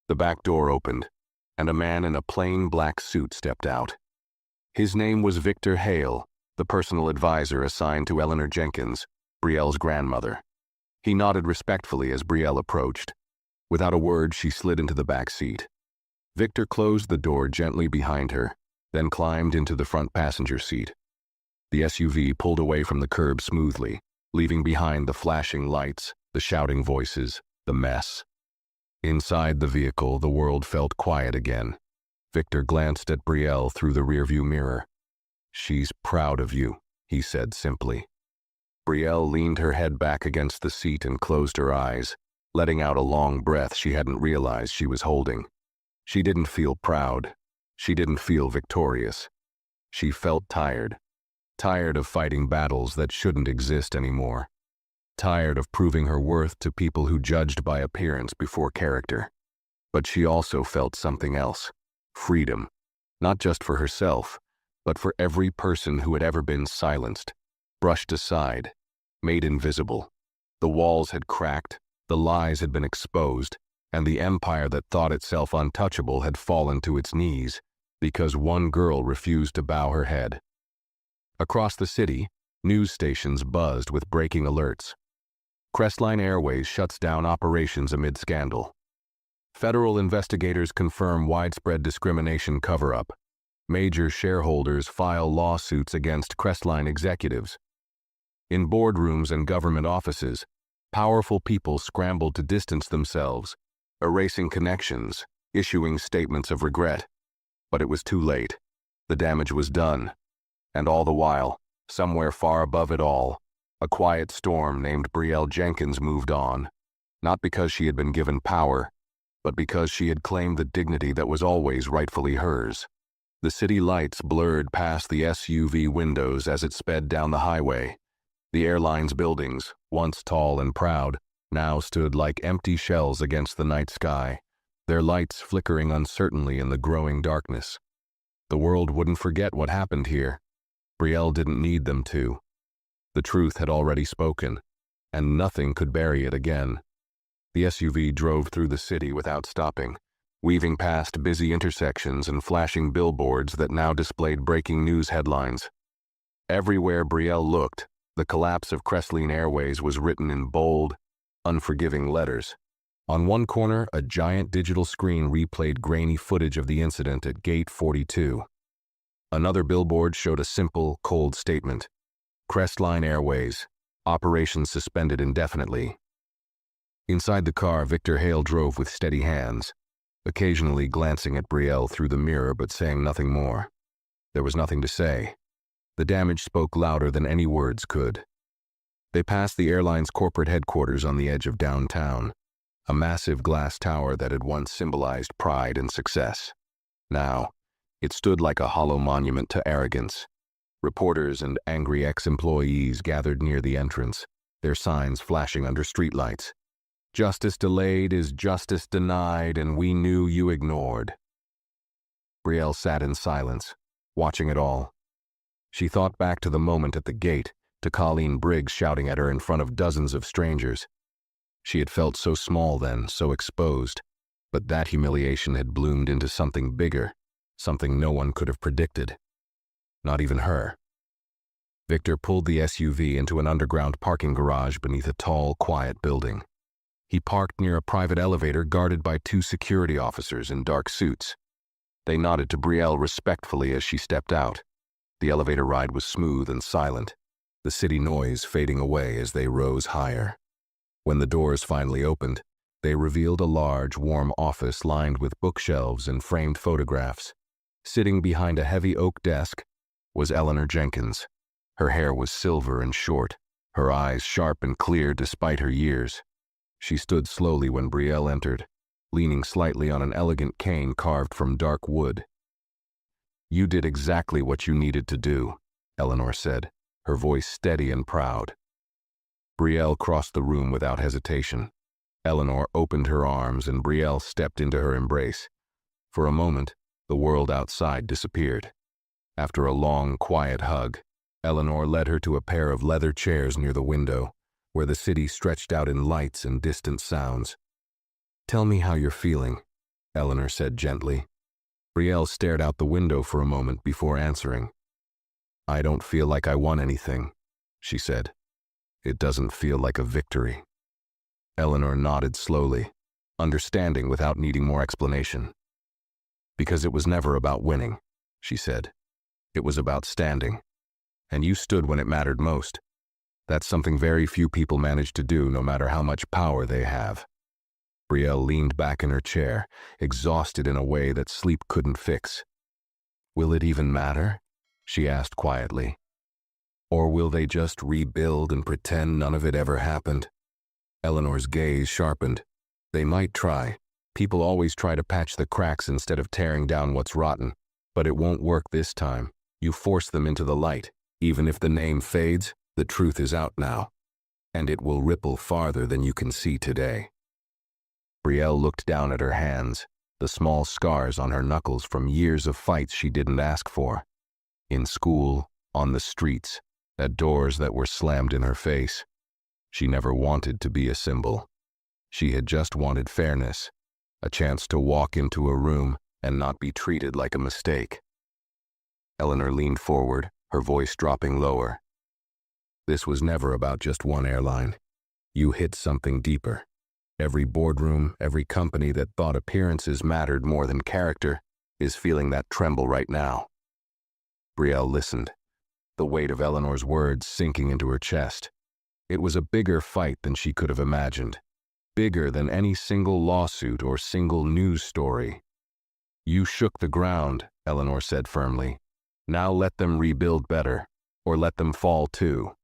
The back door opened. and a man in a plain black suit stepped out. His name was Victor Hale, the personal advisor assigned to Eleanor Jenkins, Brielle's grandmother. He nodded respectfully as Brielle approached. Without a word, she slid into the back seat. Victor closed the door gently behind her, then climbed into the front passenger seat. The SUV pulled away from the curb smoothly, leaving behind the flashing lights, the shouting voices, the mess. Inside the vehicle, the world felt quiet again. Victor glanced at Brielle through the rearview mirror. "She's proud of you," he said simply. Brielle leaned her head back against the seat and closed her eyes, letting out a long breath she hadn't realized she was holding. She didn't feel proud. She didn't feel victorious. She felt tired. Tired of fighting battles that shouldn't exist anymore. Tired of proving her worth to people who judged by appearance before character. But she also felt something else. Freedom. Not just for herself, but for every person who had ever been silenced, brushed aside, made invisible. The walls had cracked, the lies had been exposed, and the empire that thought itself untouchable had fallen to its knees because one girl refused to bow her head. Across the city, news stations buzzed with breaking alerts. Crestline Airways shuts down operations amid scandal. Federal investigators confirm widespread discrimination cover-up. Major shareholders file lawsuits against Crestline executives. In boardrooms and government offices, powerful people scrambled to distance themselves, erasing connections, issuing statements of regret. But it was too late. The damage was done. And all the while, somewhere far above it all, a quiet storm named Brielle Jenkins moved on, not because she had been given power, but because she had claimed the dignity that was always rightfully hers. The city lights blurred past the SUV windows as it sped down the highway. The airline's buildings, once tall and proud, now stood like empty shells against the night sky, their lights flickering uncertainly in the growing darkness. The world wouldn't forget what happened here. Brielle didn't need them to. The truth had already spoken, and nothing could bury it again. The SUV drove through the city without stopping, weaving past busy intersections and flashing billboards that now displayed breaking news headlines. Everywhere Brielle looked, the collapse of Crestline Airways was written in bold, unforgiving letters. On one corner, a giant digital screen replayed grainy footage of the incident at Gate 42. Another billboard showed a simple, cold statement. Crestline Airways, operations suspended indefinitely. Inside the car, Victor Hale drove with steady hands, occasionally glancing at Brielle through the mirror but saying nothing more. There was nothing to say. The damage spoke louder than any words could. They passed the airline's corporate headquarters on the edge of downtown, a massive glass tower that had once symbolized pride and success. Now, it stood like a hollow monument to arrogance. Reporters and angry ex-employees gathered near the entrance, their signs flashing under streetlights. "Justice delayed is justice denied, and we knew you ignored." Brielle sat in silence, watching it all. She thought back to the moment at the gate, to Colleen Briggs shouting at her in front of dozens of strangers. She had felt so small then, so exposed, but that humiliation had bloomed into something bigger, something no one could have predicted. Not even her. Victor pulled the SUV into an underground parking garage beneath a tall, quiet building. He parked near a private elevator guarded by two security officers in dark suits. They nodded to Brielle respectfully as she stepped out. The elevator ride was smooth and silent, the city noise fading away as they rose higher. When the doors finally opened, they revealed a large, warm office lined with bookshelves and framed photographs. Sitting behind a heavy oak desk was Eleanor Jenkins. Her hair was silver and short, her eyes sharp and clear despite her years. She stood slowly when Brielle entered, leaning slightly on an elegant cane carved from dark wood. "You did exactly what you needed to do," Eleanor said, her voice steady and proud. Brielle crossed the room without hesitation. Eleanor opened her arms and Brielle stepped into her embrace. For a moment, the world outside disappeared. After a long, quiet hug, Eleanor led her to a pair of leather chairs near the window, where the city stretched out in lights and distant sounds. "Tell me how you're feeling," Eleanor said gently. Brielle stared out the window for a moment before answering. "I don't feel like I won anything," she said. "It doesn't feel like a victory." Eleanor nodded slowly, understanding without needing more explanation. "Because it was never about winning," she said. "It was about standing. And you stood when it mattered most. That's something very few people manage to do, no matter how much power they have." Brielle leaned back in her chair, exhausted in a way that sleep couldn't fix. "Will it even matter?" she asked quietly. "Or will they just rebuild and pretend none of it ever happened?" Eleanor's gaze sharpened. "They might try. People always try to patch the cracks instead of tearing down what's rotten. But it won't work this time. You force them into the light. Even if the name fades, the truth is out now. And it will ripple farther than you can see today." Brielle looked down at her hands, the small scars on her knuckles from years of fights she didn't ask for. In school, on the streets, at doors that were slammed in her face. She never wanted to be a symbol. She had just wanted fairness, a chance to walk into a room and not be treated like a mistake. Eleanor leaned forward, her voice dropping lower. "This was never about just one airline. You hit something deeper. Every boardroom, every company that thought appearances mattered more than character is feeling that tremble right now." Brielle listened, the weight of Eleanor's words sinking into her chest. It was a bigger fight than she could have imagined, bigger than any single lawsuit or single news story. "You shook the ground," Eleanor said firmly. "Now let them rebuild better, or let them fall too."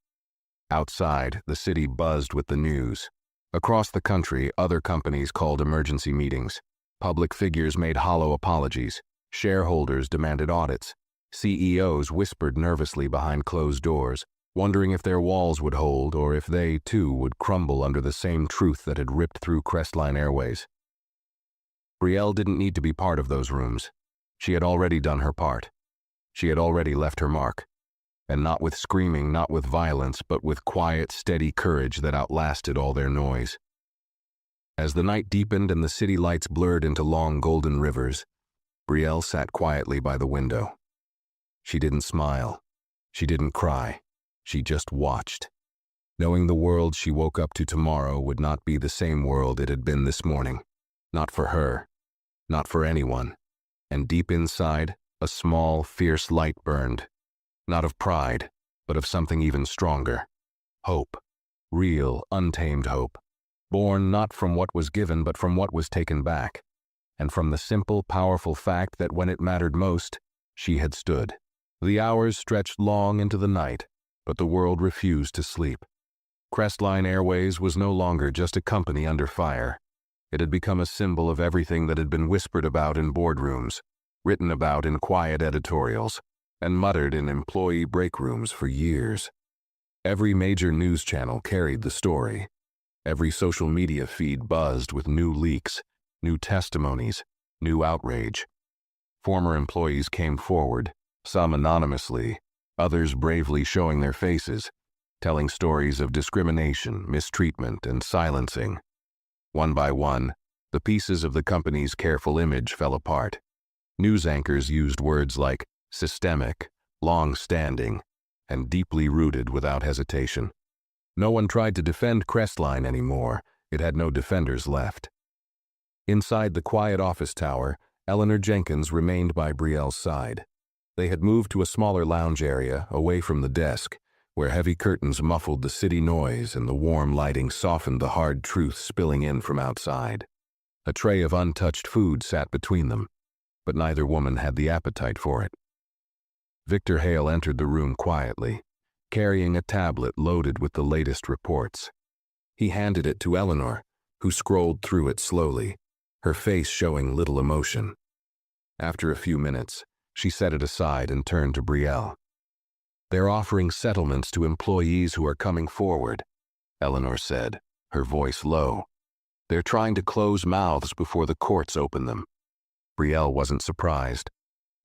Outside, the city buzzed with the news. Across the country, other companies called emergency meetings. Public figures made hollow apologies. Shareholders demanded audits. CEOs whispered nervously behind closed doors, wondering if their walls would hold or if they, too, would crumble under the same truth that had ripped through Crestline Airways. Brielle didn't need to be part of those rooms. She had already done her part. She had already left her mark. And not with screaming, not with violence, but with quiet, steady courage that outlasted all their noise. As the night deepened and the city lights blurred into long golden rivers, Brielle sat quietly by the window. She didn't smile. She didn't cry. She just watched, knowing the world she woke up to tomorrow would not be the same world it had been this morning. Not for her. Not for anyone. And deep inside, a small, fierce light burned. Not of pride, but of something even stronger. Hope. Real, untamed hope. Born not from what was given, but from what was taken back. And from the simple, powerful fact that when it mattered most, she had stood. The hours stretched long into the night, but the world refused to sleep. Crestline Airways was no longer just a company under fire. It had become a symbol of everything that had been whispered about in boardrooms, written about in quiet editorials, and muttered in employee break rooms for years. Every major news channel carried the story. Every social media feed buzzed with new leaks, new testimonies, new outrage. Former employees came forward, some anonymously, others bravely showing their faces, telling stories of discrimination, mistreatment, and silencing. One by one, the pieces of the company's careful image fell apart. News anchors used words like systemic, long-standing, and deeply rooted without hesitation. No one tried to defend Crestline anymore. It had no defenders left. Inside the quiet office tower, Eleanor Jenkins remained by Brielle's side. They had moved to a smaller lounge area, away from the desk, where heavy curtains muffled the city noise and the warm lighting softened the hard truth spilling in from outside. A tray of untouched food sat between them, but neither woman had the appetite for it. Victor Hale entered the room quietly, carrying a tablet loaded with the latest reports. He handed it to Eleanor, who scrolled through it slowly, her face showing little emotion. After a few minutes, she set it aside and turned to Brielle. "They're offering settlements to employees who are coming forward," Eleanor said, her voice low. "They're trying to close mouths before the courts open them." Brielle wasn't surprised.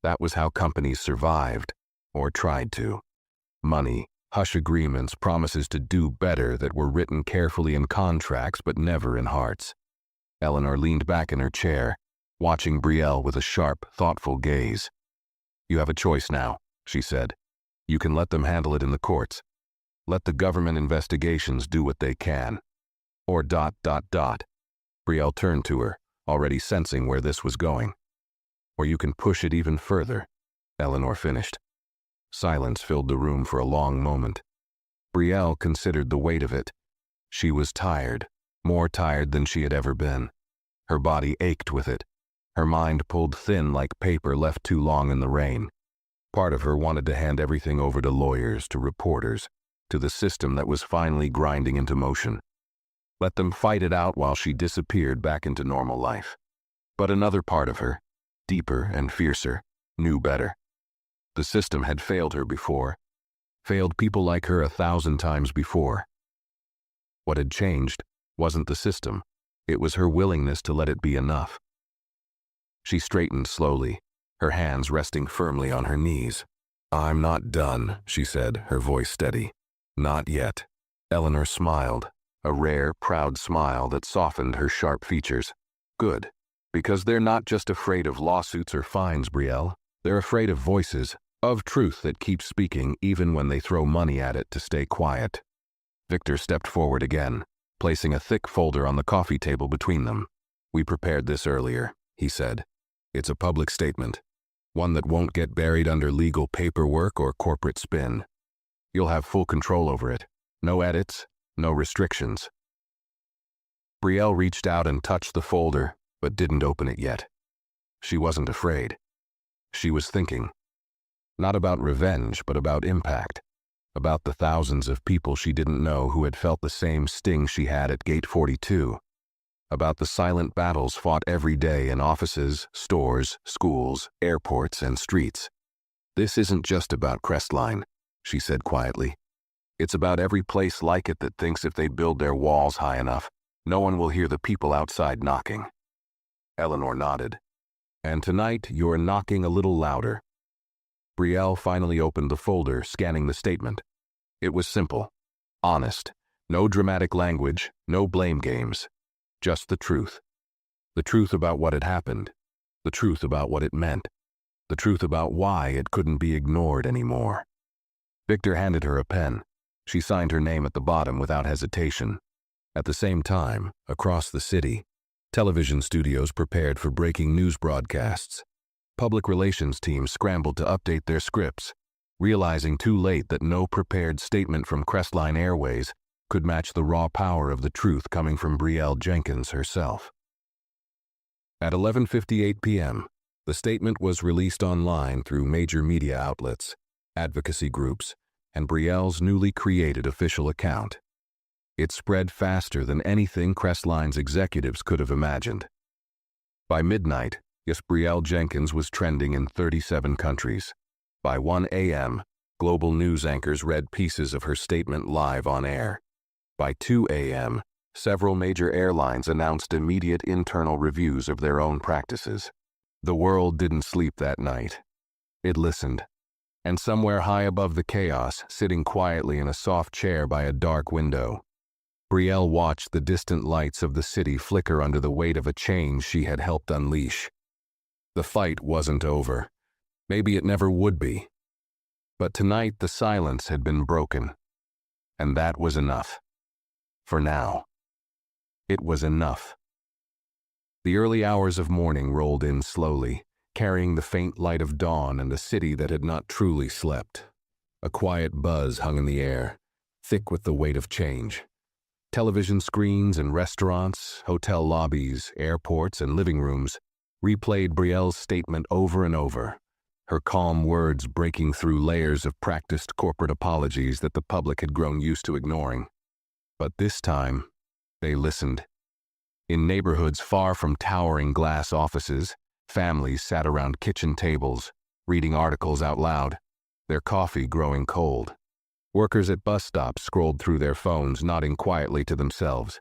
That was how companies survived, or tried to. Money, hush agreements, promises to do better that were written carefully in contracts but never in hearts. Eleanor leaned back in her chair, watching Brielle with a sharp, thoughtful gaze. "You have a choice now," she said. "You can let them handle it in the courts. Let the government investigations do what they can. Or ... Brielle turned to her, already sensing where this was going. "Or you can push it even further," Eleanor finished. Silence filled the room for a long moment. Brielle considered the weight of it. She was tired, more tired than she had ever been. Her body ached with it. Her mind pulled thin like paper left too long in the rain. Part of her wanted to hand everything over to lawyers, to reporters, to the system that was finally grinding into motion. Let them fight it out while she disappeared back into normal life. But another part of her, deeper and fiercer, knew better. The system had failed her before, failed people like her 1,000 times before. What had changed wasn't the system, it was her willingness to let it be enough. She straightened slowly, her hands resting firmly on her knees. "I'm not done," she said, her voice steady. "Not yet." Eleanor smiled, a rare, proud smile that softened her sharp features. "Good, because they're not just afraid of lawsuits or fines, Brielle. They're afraid of voices, of truth that keeps speaking even when they throw money at it to stay quiet." Victor stepped forward again, placing a thick folder on the coffee table between them. "We prepared this earlier," he said. "It's a public statement, one that won't get buried under legal paperwork or corporate spin. You'll have full control over it. No edits, no restrictions." Brielle reached out and touched the folder, but didn't open it yet. She wasn't afraid. She was thinking. Not about revenge, but about impact. About the thousands of people she didn't know who had felt the same sting she had at Gate 42. About the silent battles fought every day in offices, stores, schools, airports, and streets. "This isn't just about Crestline," she said quietly. "It's about every place like it that thinks if they build their walls high enough, no one will hear the people outside knocking." Eleanor nodded. "And tonight you're knocking a little louder." Brielle finally opened the folder, scanning the statement. It was simple, honest, no dramatic language, no blame games. Just the truth. The truth about what had happened. The truth about what it meant. The truth about why it couldn't be ignored anymore. Victor handed her a pen. She signed her name at the bottom without hesitation. At the same time, across the city, television studios prepared for breaking news broadcasts. Public relations teams scrambled to update their scripts, realizing too late that no prepared statement from Crestline Airways could match the raw power of the truth coming from Brielle Jenkins herself. At 11:58 p.m., the statement was released online through major media outlets, advocacy groups, and Brielle's newly created official account. It spread faster than anything Crestline's executives could have imagined. By midnight, Brielle Jenkins was trending in 37 countries. By 1 a.m., global news anchors read pieces of her statement live on air. By 2 a.m., several major airlines announced immediate internal reviews of their own practices. The world didn't sleep that night. It listened. And somewhere high above the chaos, sitting quietly in a soft chair by a dark window, Brielle watched the distant lights of the city flicker under the weight of a change she had helped unleash. The fight wasn't over. Maybe it never would be. But tonight the silence had been broken. And that was enough. For now. It was enough. The early hours of morning rolled in slowly, carrying the faint light of dawn and a city that had not truly slept. A quiet buzz hung in the air, thick with the weight of change. Television screens and restaurants, hotel lobbies, airports, and living rooms replayed Brielle's statement over and over, her calm words breaking through layers of practiced corporate apologies that the public had grown used to ignoring. But this time, they listened. In neighborhoods far from towering glass offices, families sat around kitchen tables, reading articles out loud, their coffee growing cold. Workers at bus stops scrolled through their phones, nodding quietly to themselves.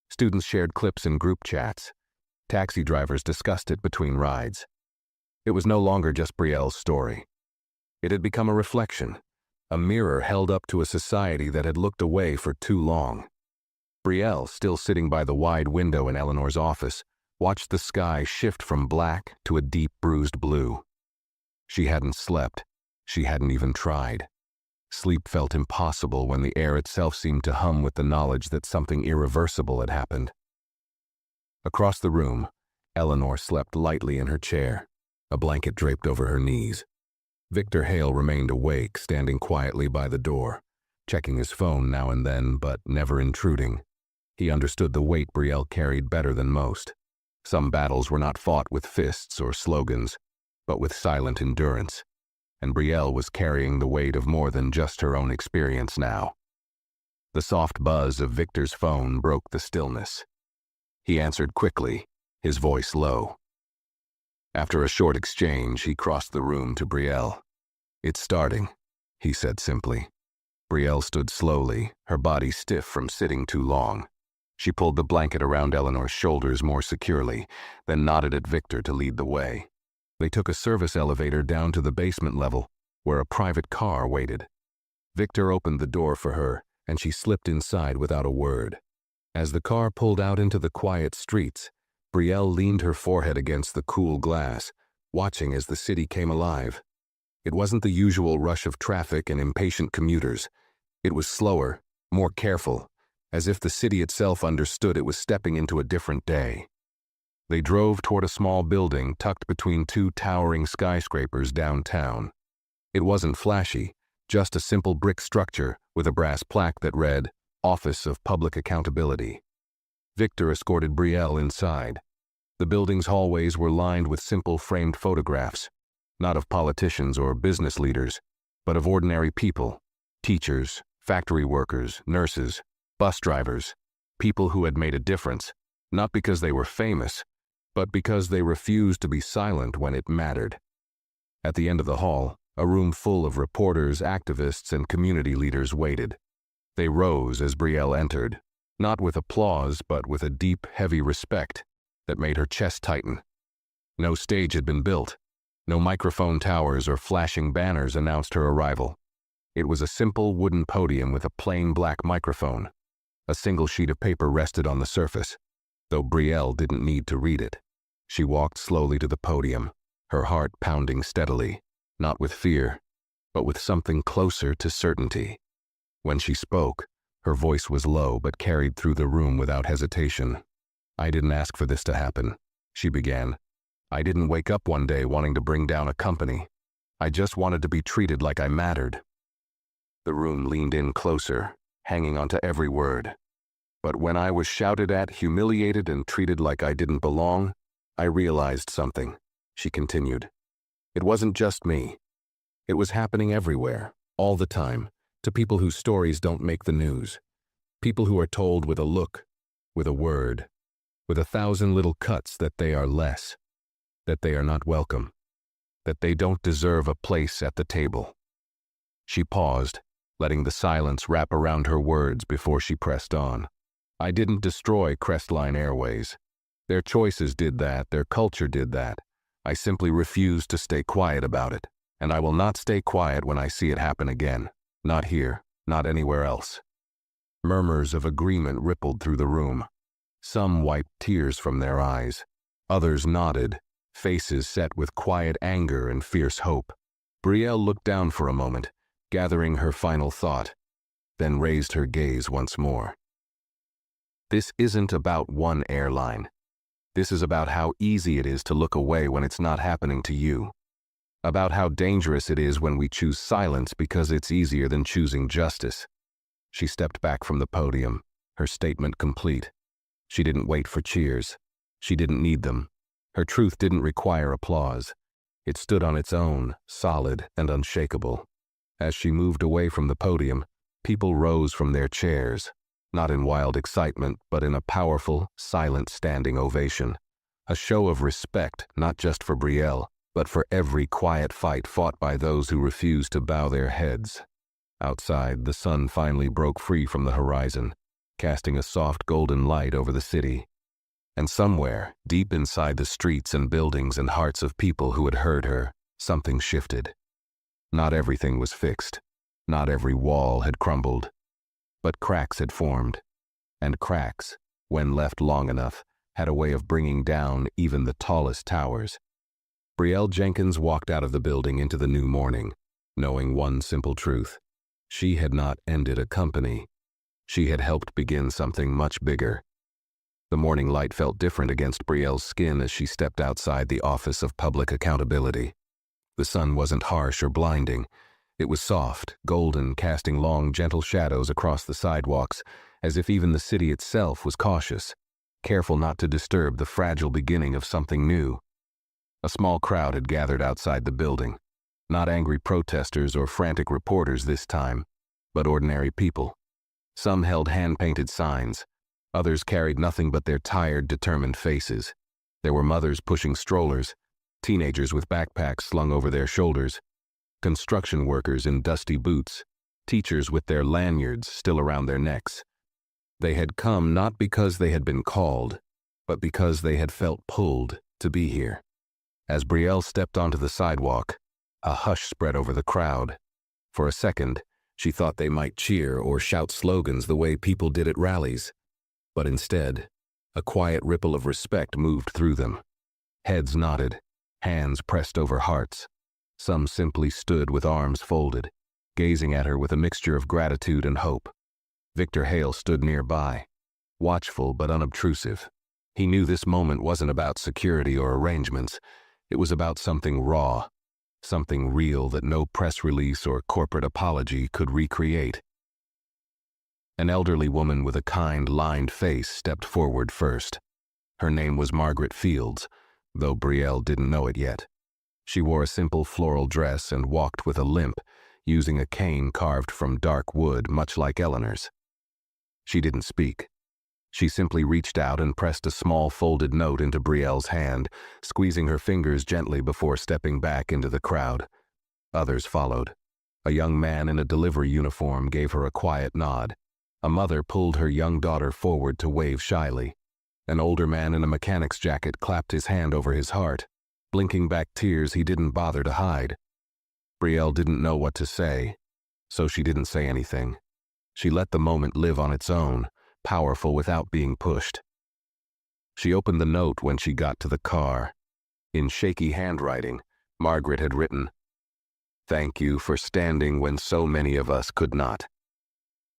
Students shared clips in group chats. Taxi drivers discussed it between rides. It was no longer just Brielle's story. It had become a reflection, a mirror held up to a society that had looked away for too long. Brielle, still sitting by the wide window in Eleanor's office, watched the sky shift from black to a deep bruised blue. She hadn't slept. She hadn't even tried. Sleep felt impossible when the air itself seemed to hum with the knowledge that something irreversible had happened. Across the room, Eleanor slept lightly in her chair, a blanket draped over her knees. Victor Hale remained awake, standing quietly by the door, checking his phone now and then, but never intruding. He understood the weight Brielle carried better than most. Some battles were not fought with fists or slogans, but with silent endurance, and Brielle was carrying the weight of more than just her own experience now. The soft buzz of Victor's phone broke the stillness. He answered quickly, his voice low. After a short exchange, he crossed the room to Brielle. "It's starting," he said simply. Brielle stood slowly, her body stiff from sitting too long. She pulled the blanket around Eleanor's shoulders more securely, then nodded at Victor to lead the way. They took a service elevator down to the basement level, where a private car waited. Victor opened the door for her, and she slipped inside without a word. As the car pulled out into the quiet streets, Brielle leaned her forehead against the cool glass, watching as the city came alive. It wasn't the usual rush of traffic and impatient commuters. It was slower, more careful, as if the city itself understood it was stepping into a different day. They drove toward a small building tucked between two towering skyscrapers downtown. It wasn't flashy, just a simple brick structure with a brass plaque that read, "Office of Public Accountability." Victor escorted Brielle inside. The building's hallways were lined with simple framed photographs, not of politicians or business leaders, but of ordinary people, teachers, factory workers, nurses, bus drivers, people who had made a difference, not because they were famous, but because they refused to be silent when it mattered. At the end of the hall, a room full of reporters, activists, and community leaders waited. They rose as Brielle entered, not with applause, but with a deep, heavy respect that made her chest tighten. No stage had been built. No microphone towers or flashing banners announced her arrival. It was a simple wooden podium with a plain black microphone. A single sheet of paper rested on the surface, though Brielle didn't need to read it. She walked slowly to the podium, her heart pounding steadily, not with fear, but with something closer to certainty. When she spoke, her voice was low but carried through the room without hesitation. "I didn't ask for this to happen," she began. "I didn't wake up one day wanting to bring down a company. I just wanted to be treated like I mattered." The room leaned in closer, hanging onto every word. "But when I was shouted at, humiliated, and treated like I didn't belong, I realized something," she continued. "It wasn't just me. It was happening everywhere, all the time, to people whose stories don't make the news. People who are told with a look, with a word, with 1,000 little cuts that they are less, that they are not welcome, that they don't deserve a place at the table." She paused, letting the silence wrap around her words before she pressed on. "I didn't destroy Crestline Airways. Their choices did that, their culture did that. I simply refused to stay quiet about it, and I will not stay quiet when I see it happen again. Not here, not anywhere else." Murmurs of agreement rippled through the room. Some wiped tears from their eyes. Others nodded, faces set with quiet anger and fierce hope. Brielle looked down for a moment, gathering her final thought, then raised her gaze once more. "This isn't about one airline. This is about how easy it is to look away when it's not happening to you. About how dangerous it is when we choose silence because it's easier than choosing justice." She stepped back from the podium, her statement complete. She didn't wait for cheers. She didn't need them. Her truth didn't require applause. It stood on its own, solid and unshakable. As she moved away from the podium, people rose from their chairs, not in wild excitement, but in a powerful, silent standing ovation. A show of respect, not just for Brielle, but for every quiet fight fought by those who refused to bow their heads. Outside, the sun finally broke free from the horizon, casting a soft golden light over the city. And somewhere, deep inside the streets and buildings and hearts of people who had heard her, something shifted. Not everything was fixed. Not every wall had crumbled. But cracks had formed. And cracks, when left long enough, had a way of bringing down even the tallest towers. Brielle Jenkins walked out of the building into the new morning, knowing one simple truth. She had not ended a company. She had helped begin something much bigger. The morning light felt different against Brielle's skin as she stepped outside the Office of Public Accountability. The sun wasn't harsh or blinding. It was soft, golden, casting long, gentle shadows across the sidewalks, as if even the city itself was cautious, careful not to disturb the fragile beginning of something new. A small crowd had gathered outside the building, not angry protesters or frantic reporters this time, but ordinary people. Some held hand-painted signs. Others carried nothing but their tired, determined faces. There were mothers pushing strollers, teenagers with backpacks slung over their shoulders, construction workers in dusty boots, teachers with their lanyards still around their necks. They had come not because they had been called, but because they had felt pulled to be here. As Brielle stepped onto the sidewalk, a hush spread over the crowd. For a second, she thought they might cheer or shout slogans the way people did at rallies. But instead, a quiet ripple of respect moved through them. Heads nodded, hands pressed over hearts. Some simply stood with arms folded, gazing at her with a mixture of gratitude and hope. Victor Hale stood nearby, watchful but unobtrusive. He knew this moment wasn't about security or arrangements. It was about something raw, something real that no press release or corporate apology could recreate. An elderly woman with a kind, lined face stepped forward first. Her name was Margaret Fields, though Brielle didn't know it yet. She wore a simple floral dress and walked with a limp, using a cane carved from dark wood, much like Eleanor's. She didn't speak. She simply reached out and pressed a small folded note into Brielle's hand, squeezing her fingers gently before stepping back into the crowd. Others followed. A young man in a delivery uniform gave her a quiet nod. A mother pulled her young daughter forward to wave shyly. An older man in a mechanic's jacket clapped his hand over his heart, blinking back tears he didn't bother to hide. Brielle didn't know what to say, so she didn't say anything. She let the moment live on its own, powerful without being pushed. She opened the note when she got to the car. In shaky handwriting, Margaret had written, "Thank you for standing when so many of us could not.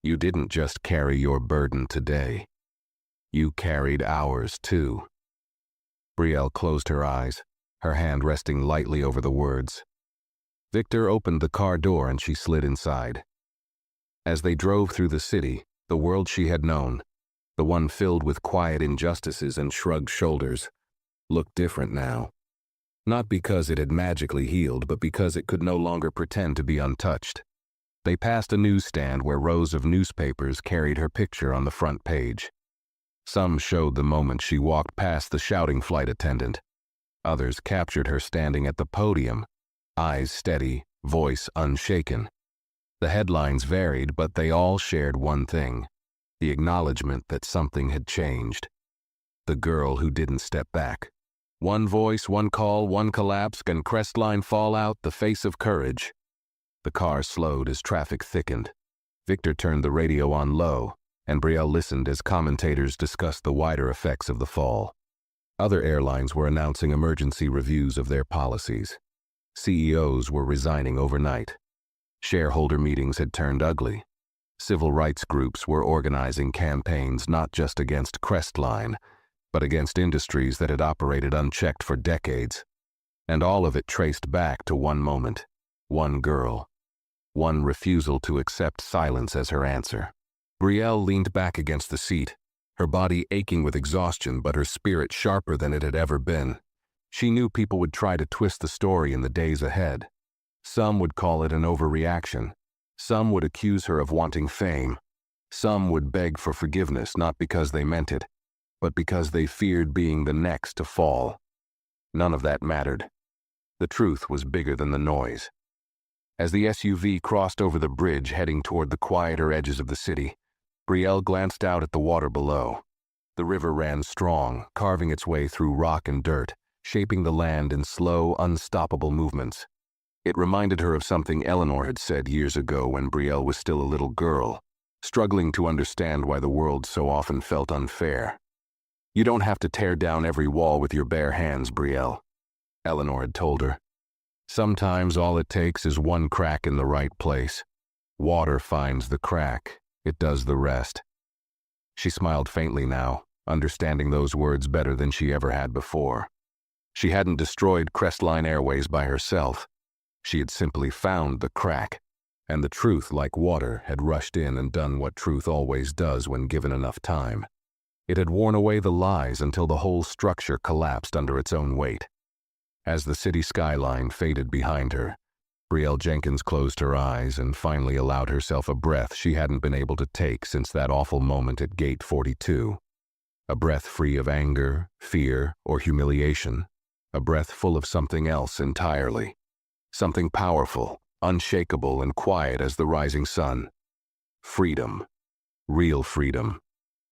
You didn't just carry your burden today. You carried ours too." Brielle closed her eyes, her hand resting lightly over the words. Victor opened the car door and she slid inside. As they drove through the city, the world she had known, the one filled with quiet injustices and shrugged shoulders, looked different now. Not because it had magically healed, but because it could no longer pretend to be untouched. They passed a newsstand where rows of newspapers carried her picture on the front page. Some showed the moment she walked past the shouting flight attendant. Others captured her standing at the podium, eyes steady, voice unshaken. The headlines varied, but they all shared one thing: the acknowledgement that something had changed. The girl who didn't step back. One voice, one call, one collapse, and crestline fallout, the face of courage. The car slowed as traffic thickened. Victor turned the radio on low, and Brielle listened as commentators discussed the wider effects of the fall. Other airlines were announcing emergency reviews of their policies. CEOs were resigning overnight. Shareholder meetings had turned ugly. Civil rights groups were organizing campaigns not just against Crestline, but against industries that had operated unchecked for decades. And all of it traced back to one moment, one girl, one refusal to accept silence as her answer. Brielle leaned back against the seat, her body aching with exhaustion but her spirit sharper than it had ever been. She knew people would try to twist the story in the days ahead. Some would call it an overreaction. Some would accuse her of wanting fame. Some would beg for forgiveness not because they meant it, but because they feared being the next to fall. None of that mattered. The truth was bigger than the noise. As the SUV crossed over the bridge heading toward the quieter edges of the city, Brielle glanced out at the water below. The river ran strong, carving its way through rock and dirt, shaping the land in slow, unstoppable movements. It reminded her of something Eleanor had said years ago when Brielle was still a little girl, struggling to understand why the world so often felt unfair. You don't have to tear down every wall with your bare hands, Brielle, Eleanor had told her. Sometimes all it takes is one crack in the right place. Water finds the crack, it does the rest. She smiled faintly now, understanding those words better than she ever had before. She hadn't destroyed Crestline Airways by herself. She had simply found the crack, and the truth, like water, had rushed in and done what truth always does when given enough time. It had worn away the lies until the whole structure collapsed under its own weight. As the city skyline faded behind her, Brielle Jenkins closed her eyes and finally allowed herself a breath she hadn't been able to take since that awful moment at Gate 42. A breath free of anger, fear, or humiliation. A breath full of something else entirely. Something powerful, unshakable, and quiet as the rising sun. Freedom. Real freedom.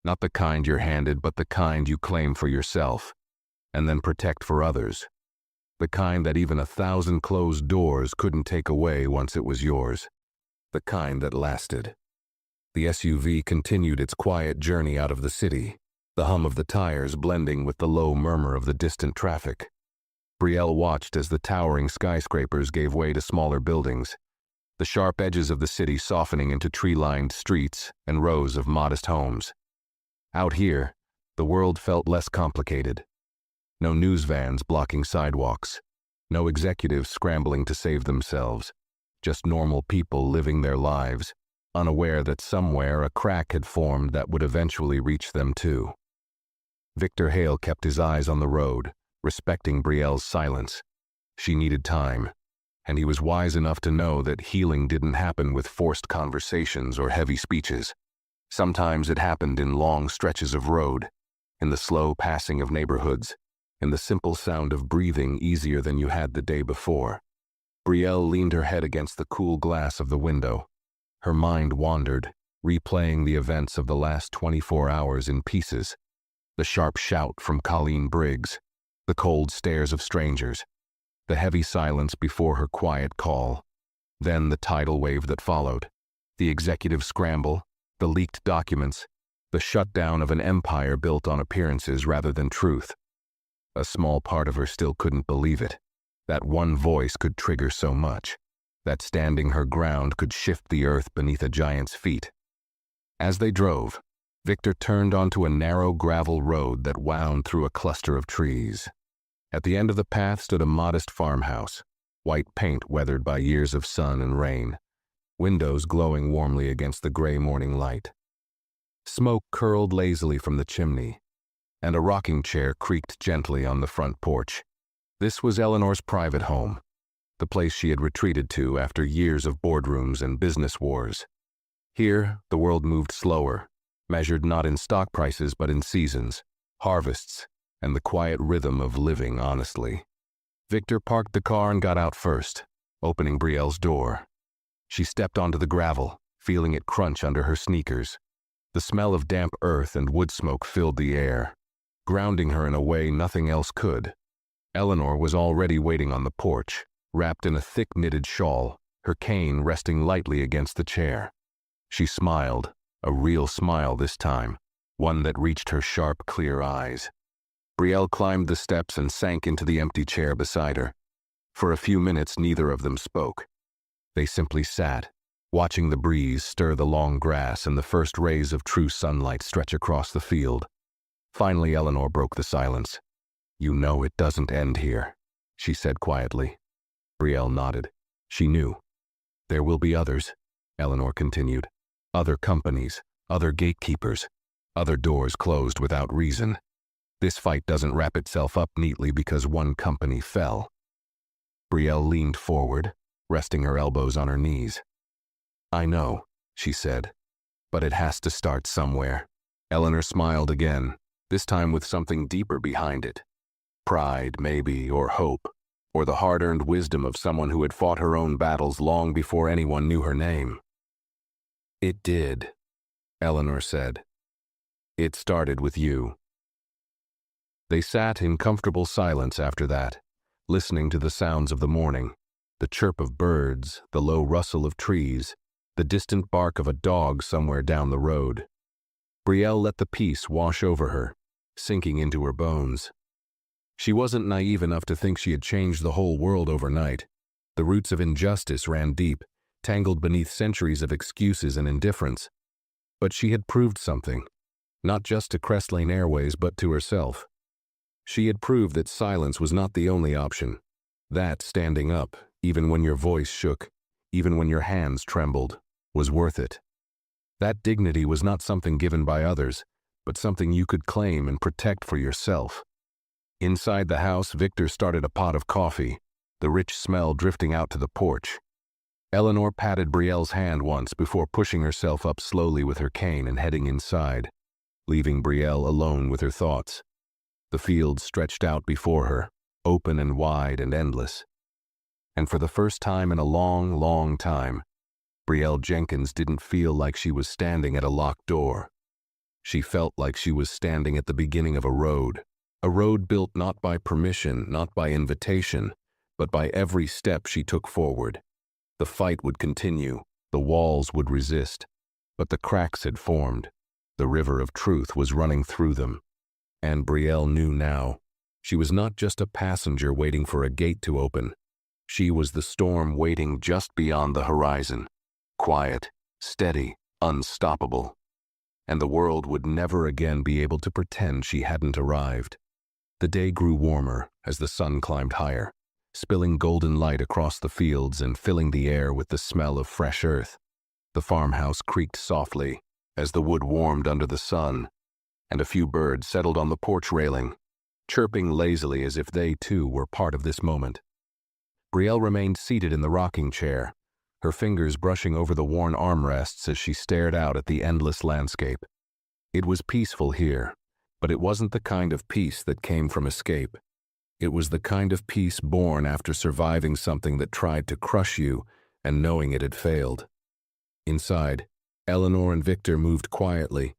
Not the kind you're handed, but the kind you claim for yourself, and then protect for others. The kind that even 1,000 closed doors couldn't take away once it was yours. The kind that lasted. The SUV continued its quiet journey out of the city, the hum of the tires blending with the low murmur of the distant traffic. Brielle watched as the towering skyscrapers gave way to smaller buildings, the sharp edges of the city softening into tree-lined streets and rows of modest homes. Out here, the world felt less complicated. No news vans blocking sidewalks, no executives scrambling to save themselves, just normal people living their lives, unaware that somewhere a crack had formed that would eventually reach them too. Victor Hale kept his eyes on the road, respecting Brielle's silence. She needed time, and he was wise enough to know that healing didn't happen with forced conversations or heavy speeches. Sometimes it happened in long stretches of road, in the slow passing of neighborhoods, in the simple sound of breathing easier than you had the day before. Brielle leaned her head against the cool glass of the window. Her mind wandered, replaying the events of the last 24 hours in pieces. The sharp shout from Colleen Briggs, the cold stares of strangers, the heavy silence before her quiet call, then the tidal wave that followed, the executive scramble, the leaked documents, the shutdown of an empire built on appearances rather than truth. A small part of her still couldn't believe it. That one voice could trigger so much. That standing her ground could shift the earth beneath a giant's feet. As they drove, Victor turned onto a narrow gravel road that wound through a cluster of trees. At the end of the path stood a modest farmhouse, white paint weathered by years of sun and rain, windows glowing warmly against the gray morning light. Smoke curled lazily from the chimney, and a rocking chair creaked gently on the front porch. This was Eleanor's private home, the place she had retreated to after years of boardrooms and business wars. Here, the world moved slower, measured not in stock prices but in seasons, harvests, and the quiet rhythm of living honestly. Victor parked the car and got out first, opening Brielle's door. She stepped onto the gravel, feeling it crunch under her sneakers. The smell of damp earth and wood smoke filled the air, grounding her in a way nothing else could. Eleanor was already waiting on the porch, wrapped in a thick knitted shawl, her cane resting lightly against the chair. She smiled, a real smile this time, one that reached her sharp, clear eyes. Brielle climbed the steps and sank into the empty chair beside her. For a few minutes, neither of them spoke. They simply sat, watching the breeze stir the long grass and the first rays of true sunlight stretch across the field. Finally, Eleanor broke the silence. "You know it doesn't end here," she said quietly. Brielle nodded. She knew. "There will be others," Eleanor continued. "Other companies, other gatekeepers, other doors closed without reason. This fight doesn't wrap itself up neatly because one company fell." Brielle leaned forward, resting her elbows on her knees. "I know," she said, "but it has to start somewhere." Eleanor smiled again, this time with something deeper behind it. Pride, maybe, or hope, or the hard-earned wisdom of someone who had fought her own battles long before anyone knew her name. "It did," Eleanor said. "It started with you." They sat in comfortable silence after that, listening to the sounds of the morning, the chirp of birds, the low rustle of trees, the distant bark of a dog somewhere down the road. Brielle let the peace wash over her, sinking into her bones. She wasn't naive enough to think she had changed the whole world overnight. The roots of injustice ran deep, tangled beneath centuries of excuses and indifference. But she had proved something, not just to Crestlane Airways but to herself. She had proved that silence was not the only option, that standing up, even when your voice shook, even when your hands trembled, was worth it. That dignity was not something given by others, but something you could claim and protect for yourself. Inside the house, Victor started a pot of coffee, the rich smell drifting out to the porch. Eleanor patted Brielle's hand once before pushing herself up slowly with her cane and heading inside, leaving Brielle alone with her thoughts. The field stretched out before her, open and wide and endless. And for the first time in a long, long time, Brielle Jenkins didn't feel like she was standing at a locked door. She felt like she was standing at the beginning of a road built not by permission, not by invitation, but by every step she took forward. The fight would continue, the walls would resist, but the cracks had formed. The river of truth was running through them. And Brielle knew now. She was not just a passenger waiting for a gate to open. She was the storm waiting just beyond the horizon. Quiet, steady, unstoppable. And the world would never again be able to pretend she hadn't arrived. The day grew warmer as the sun climbed higher, spilling golden light across the fields and filling the air with the smell of fresh earth. The farmhouse creaked softly as the wood warmed under the sun, and a few birds settled on the porch railing, chirping lazily as if they too were part of this moment. Brielle remained seated in the rocking chair, her fingers brushing over the worn armrests as she stared out at the endless landscape. It was peaceful here, but it wasn't the kind of peace that came from escape. It was the kind of peace born after surviving something that tried to crush you and knowing it had failed. Inside, Eleanor and Victor moved quietly,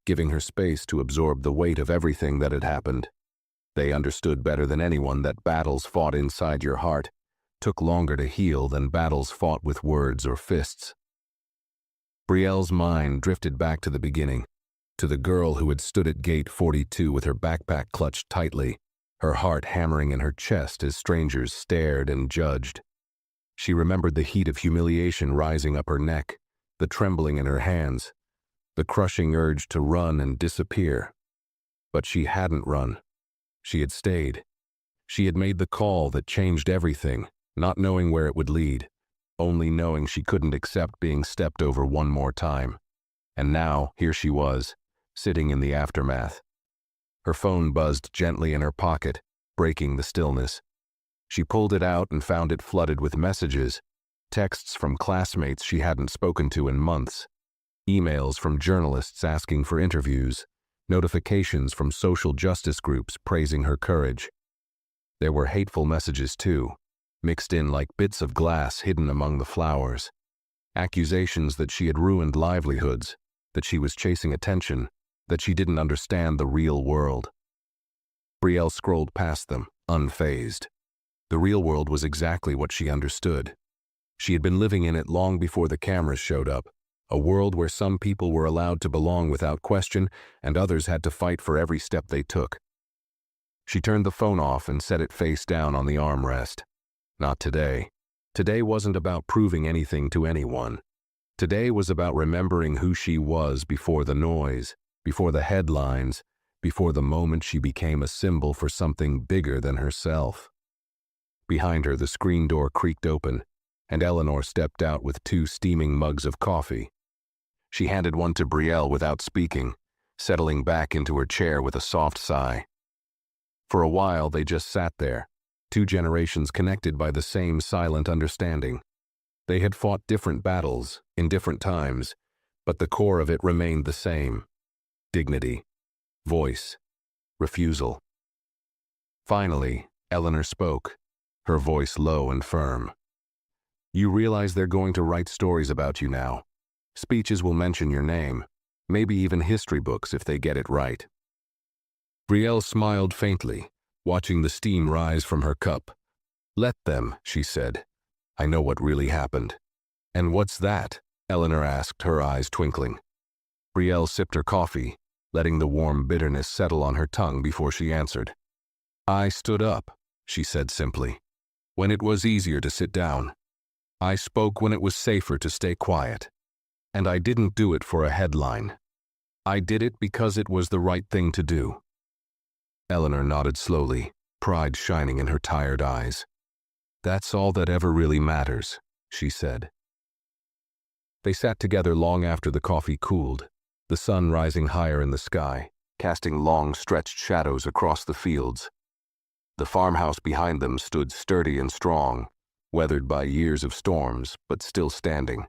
giving her space to absorb the weight of everything that had happened. They understood better than anyone that battles fought inside your heart took longer to heal than battles fought with words or fists. Brielle's mind drifted back to the beginning, to the girl who had stood at gate 42 with her backpack clutched tightly, her heart hammering in her chest as strangers stared and judged. She remembered the heat of humiliation rising up her neck, the trembling in her hands, the crushing urge to run and disappear. But she hadn't run. She had stayed. She had made the call that changed everything, not knowing where it would lead, only knowing she couldn't accept being stepped over one more time. And now, here she was, sitting in the aftermath. Her phone buzzed gently in her pocket, breaking the stillness. She pulled it out and found it flooded with messages, texts from classmates she hadn't spoken to in months, emails from journalists asking for interviews, notifications from social justice groups praising her courage. There were hateful messages too, mixed in like bits of glass hidden among the flowers. Accusations that she had ruined livelihoods, that she was chasing attention, that she didn't understand the real world. Brielle scrolled past them, unfazed. The real world was exactly what she understood. She had been living in it long before the cameras showed up, a world where some people were allowed to belong without question and others had to fight for every step they took. She turned the phone off and set it face down on the armrest. Not today. Today wasn't about proving anything to anyone. Today was about remembering who she was before the noise, before the headlines, before the moment she became a symbol for something bigger than herself. Behind her, the screen door creaked open, and Eleanor stepped out with 2 steaming mugs of coffee. She handed one to Brielle without speaking, settling back into her chair with a soft sigh. For a while, they just sat there, 2 generations connected by the same silent understanding. They had fought different battles, in different times, but the core of it remained the same. Dignity, voice, refusal. Finally, Eleanor spoke, her voice low and firm. You realize they're going to write stories about you now. Speeches will mention your name, maybe even history books if they get it right. Brielle smiled faintly, watching the steam rise from her cup. Let them, she said. I know what really happened. And what's that? Eleanor asked, her eyes twinkling. Brielle sipped her coffee, letting the warm bitterness settle on her tongue before she answered. I stood up, she said simply, when it was easier to sit down. I spoke when it was safer to stay quiet. And I didn't do it for a headline. I did it because it was the right thing to do. Eleanor nodded slowly, pride shining in her tired eyes. That's all that ever really matters, she said. They sat together long after the coffee cooled, the sun rising higher in the sky, casting long stretched shadows across the fields. The farmhouse behind them stood sturdy and strong, weathered by years of storms, but still standing.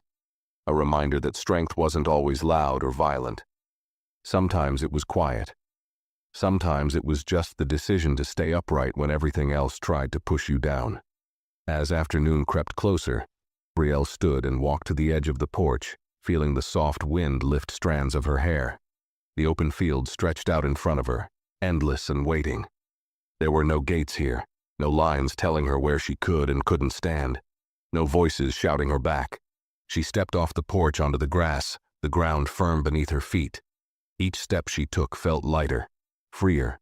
A reminder that strength wasn't always loud or violent. Sometimes it was quiet. Sometimes it was just the decision to stay upright when everything else tried to push you down. As afternoon crept closer, Brielle stood and walked to the edge of the porch, feeling the soft wind lift strands of her hair. The open field stretched out in front of her, endless and waiting. There were no gates here, no lines telling her where she could and couldn't stand, no voices shouting her back. She stepped off the porch onto the grass, the ground firm beneath her feet. Each step she took felt lighter, freer,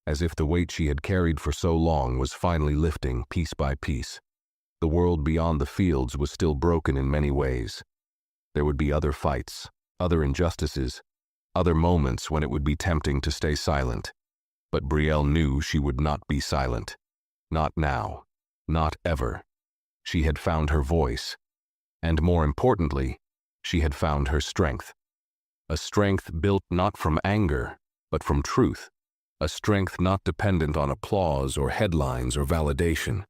as if the weight she had carried for so long was finally lifting piece by piece. The world beyond the fields was still broken in many ways. There would be other fights, other injustices, other moments when it would be tempting to stay silent. But Brielle knew she would not be silent. Not now. Not ever. She had found her voice. And more importantly, she had found her strength. A strength built not from anger, but from truth. A strength not dependent on applause or headlines or validation.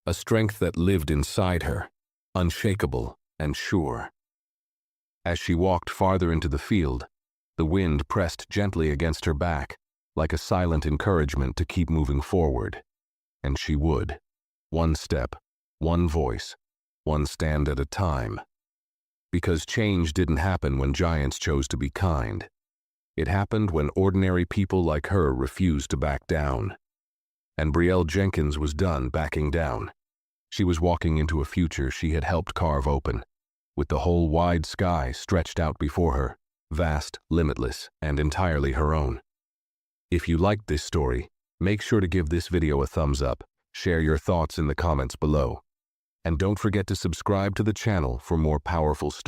A strength that lived inside her, unshakable and sure. As she walked farther into the field, the wind pressed gently against her back, like a silent encouragement to keep moving forward. And she would. One step, one voice, one stand at a time. Because change didn't happen when giants chose to be kind. It happened when ordinary people like her refused to back down. And Brielle Jenkins was done backing down. She was walking into a future she had helped carve open, with the whole wide sky stretched out before her, vast, limitless, and entirely her own. If you liked this story, make sure to give this video a thumbs up, share your thoughts in the comments below, and don't forget to subscribe to the channel for more powerful stories.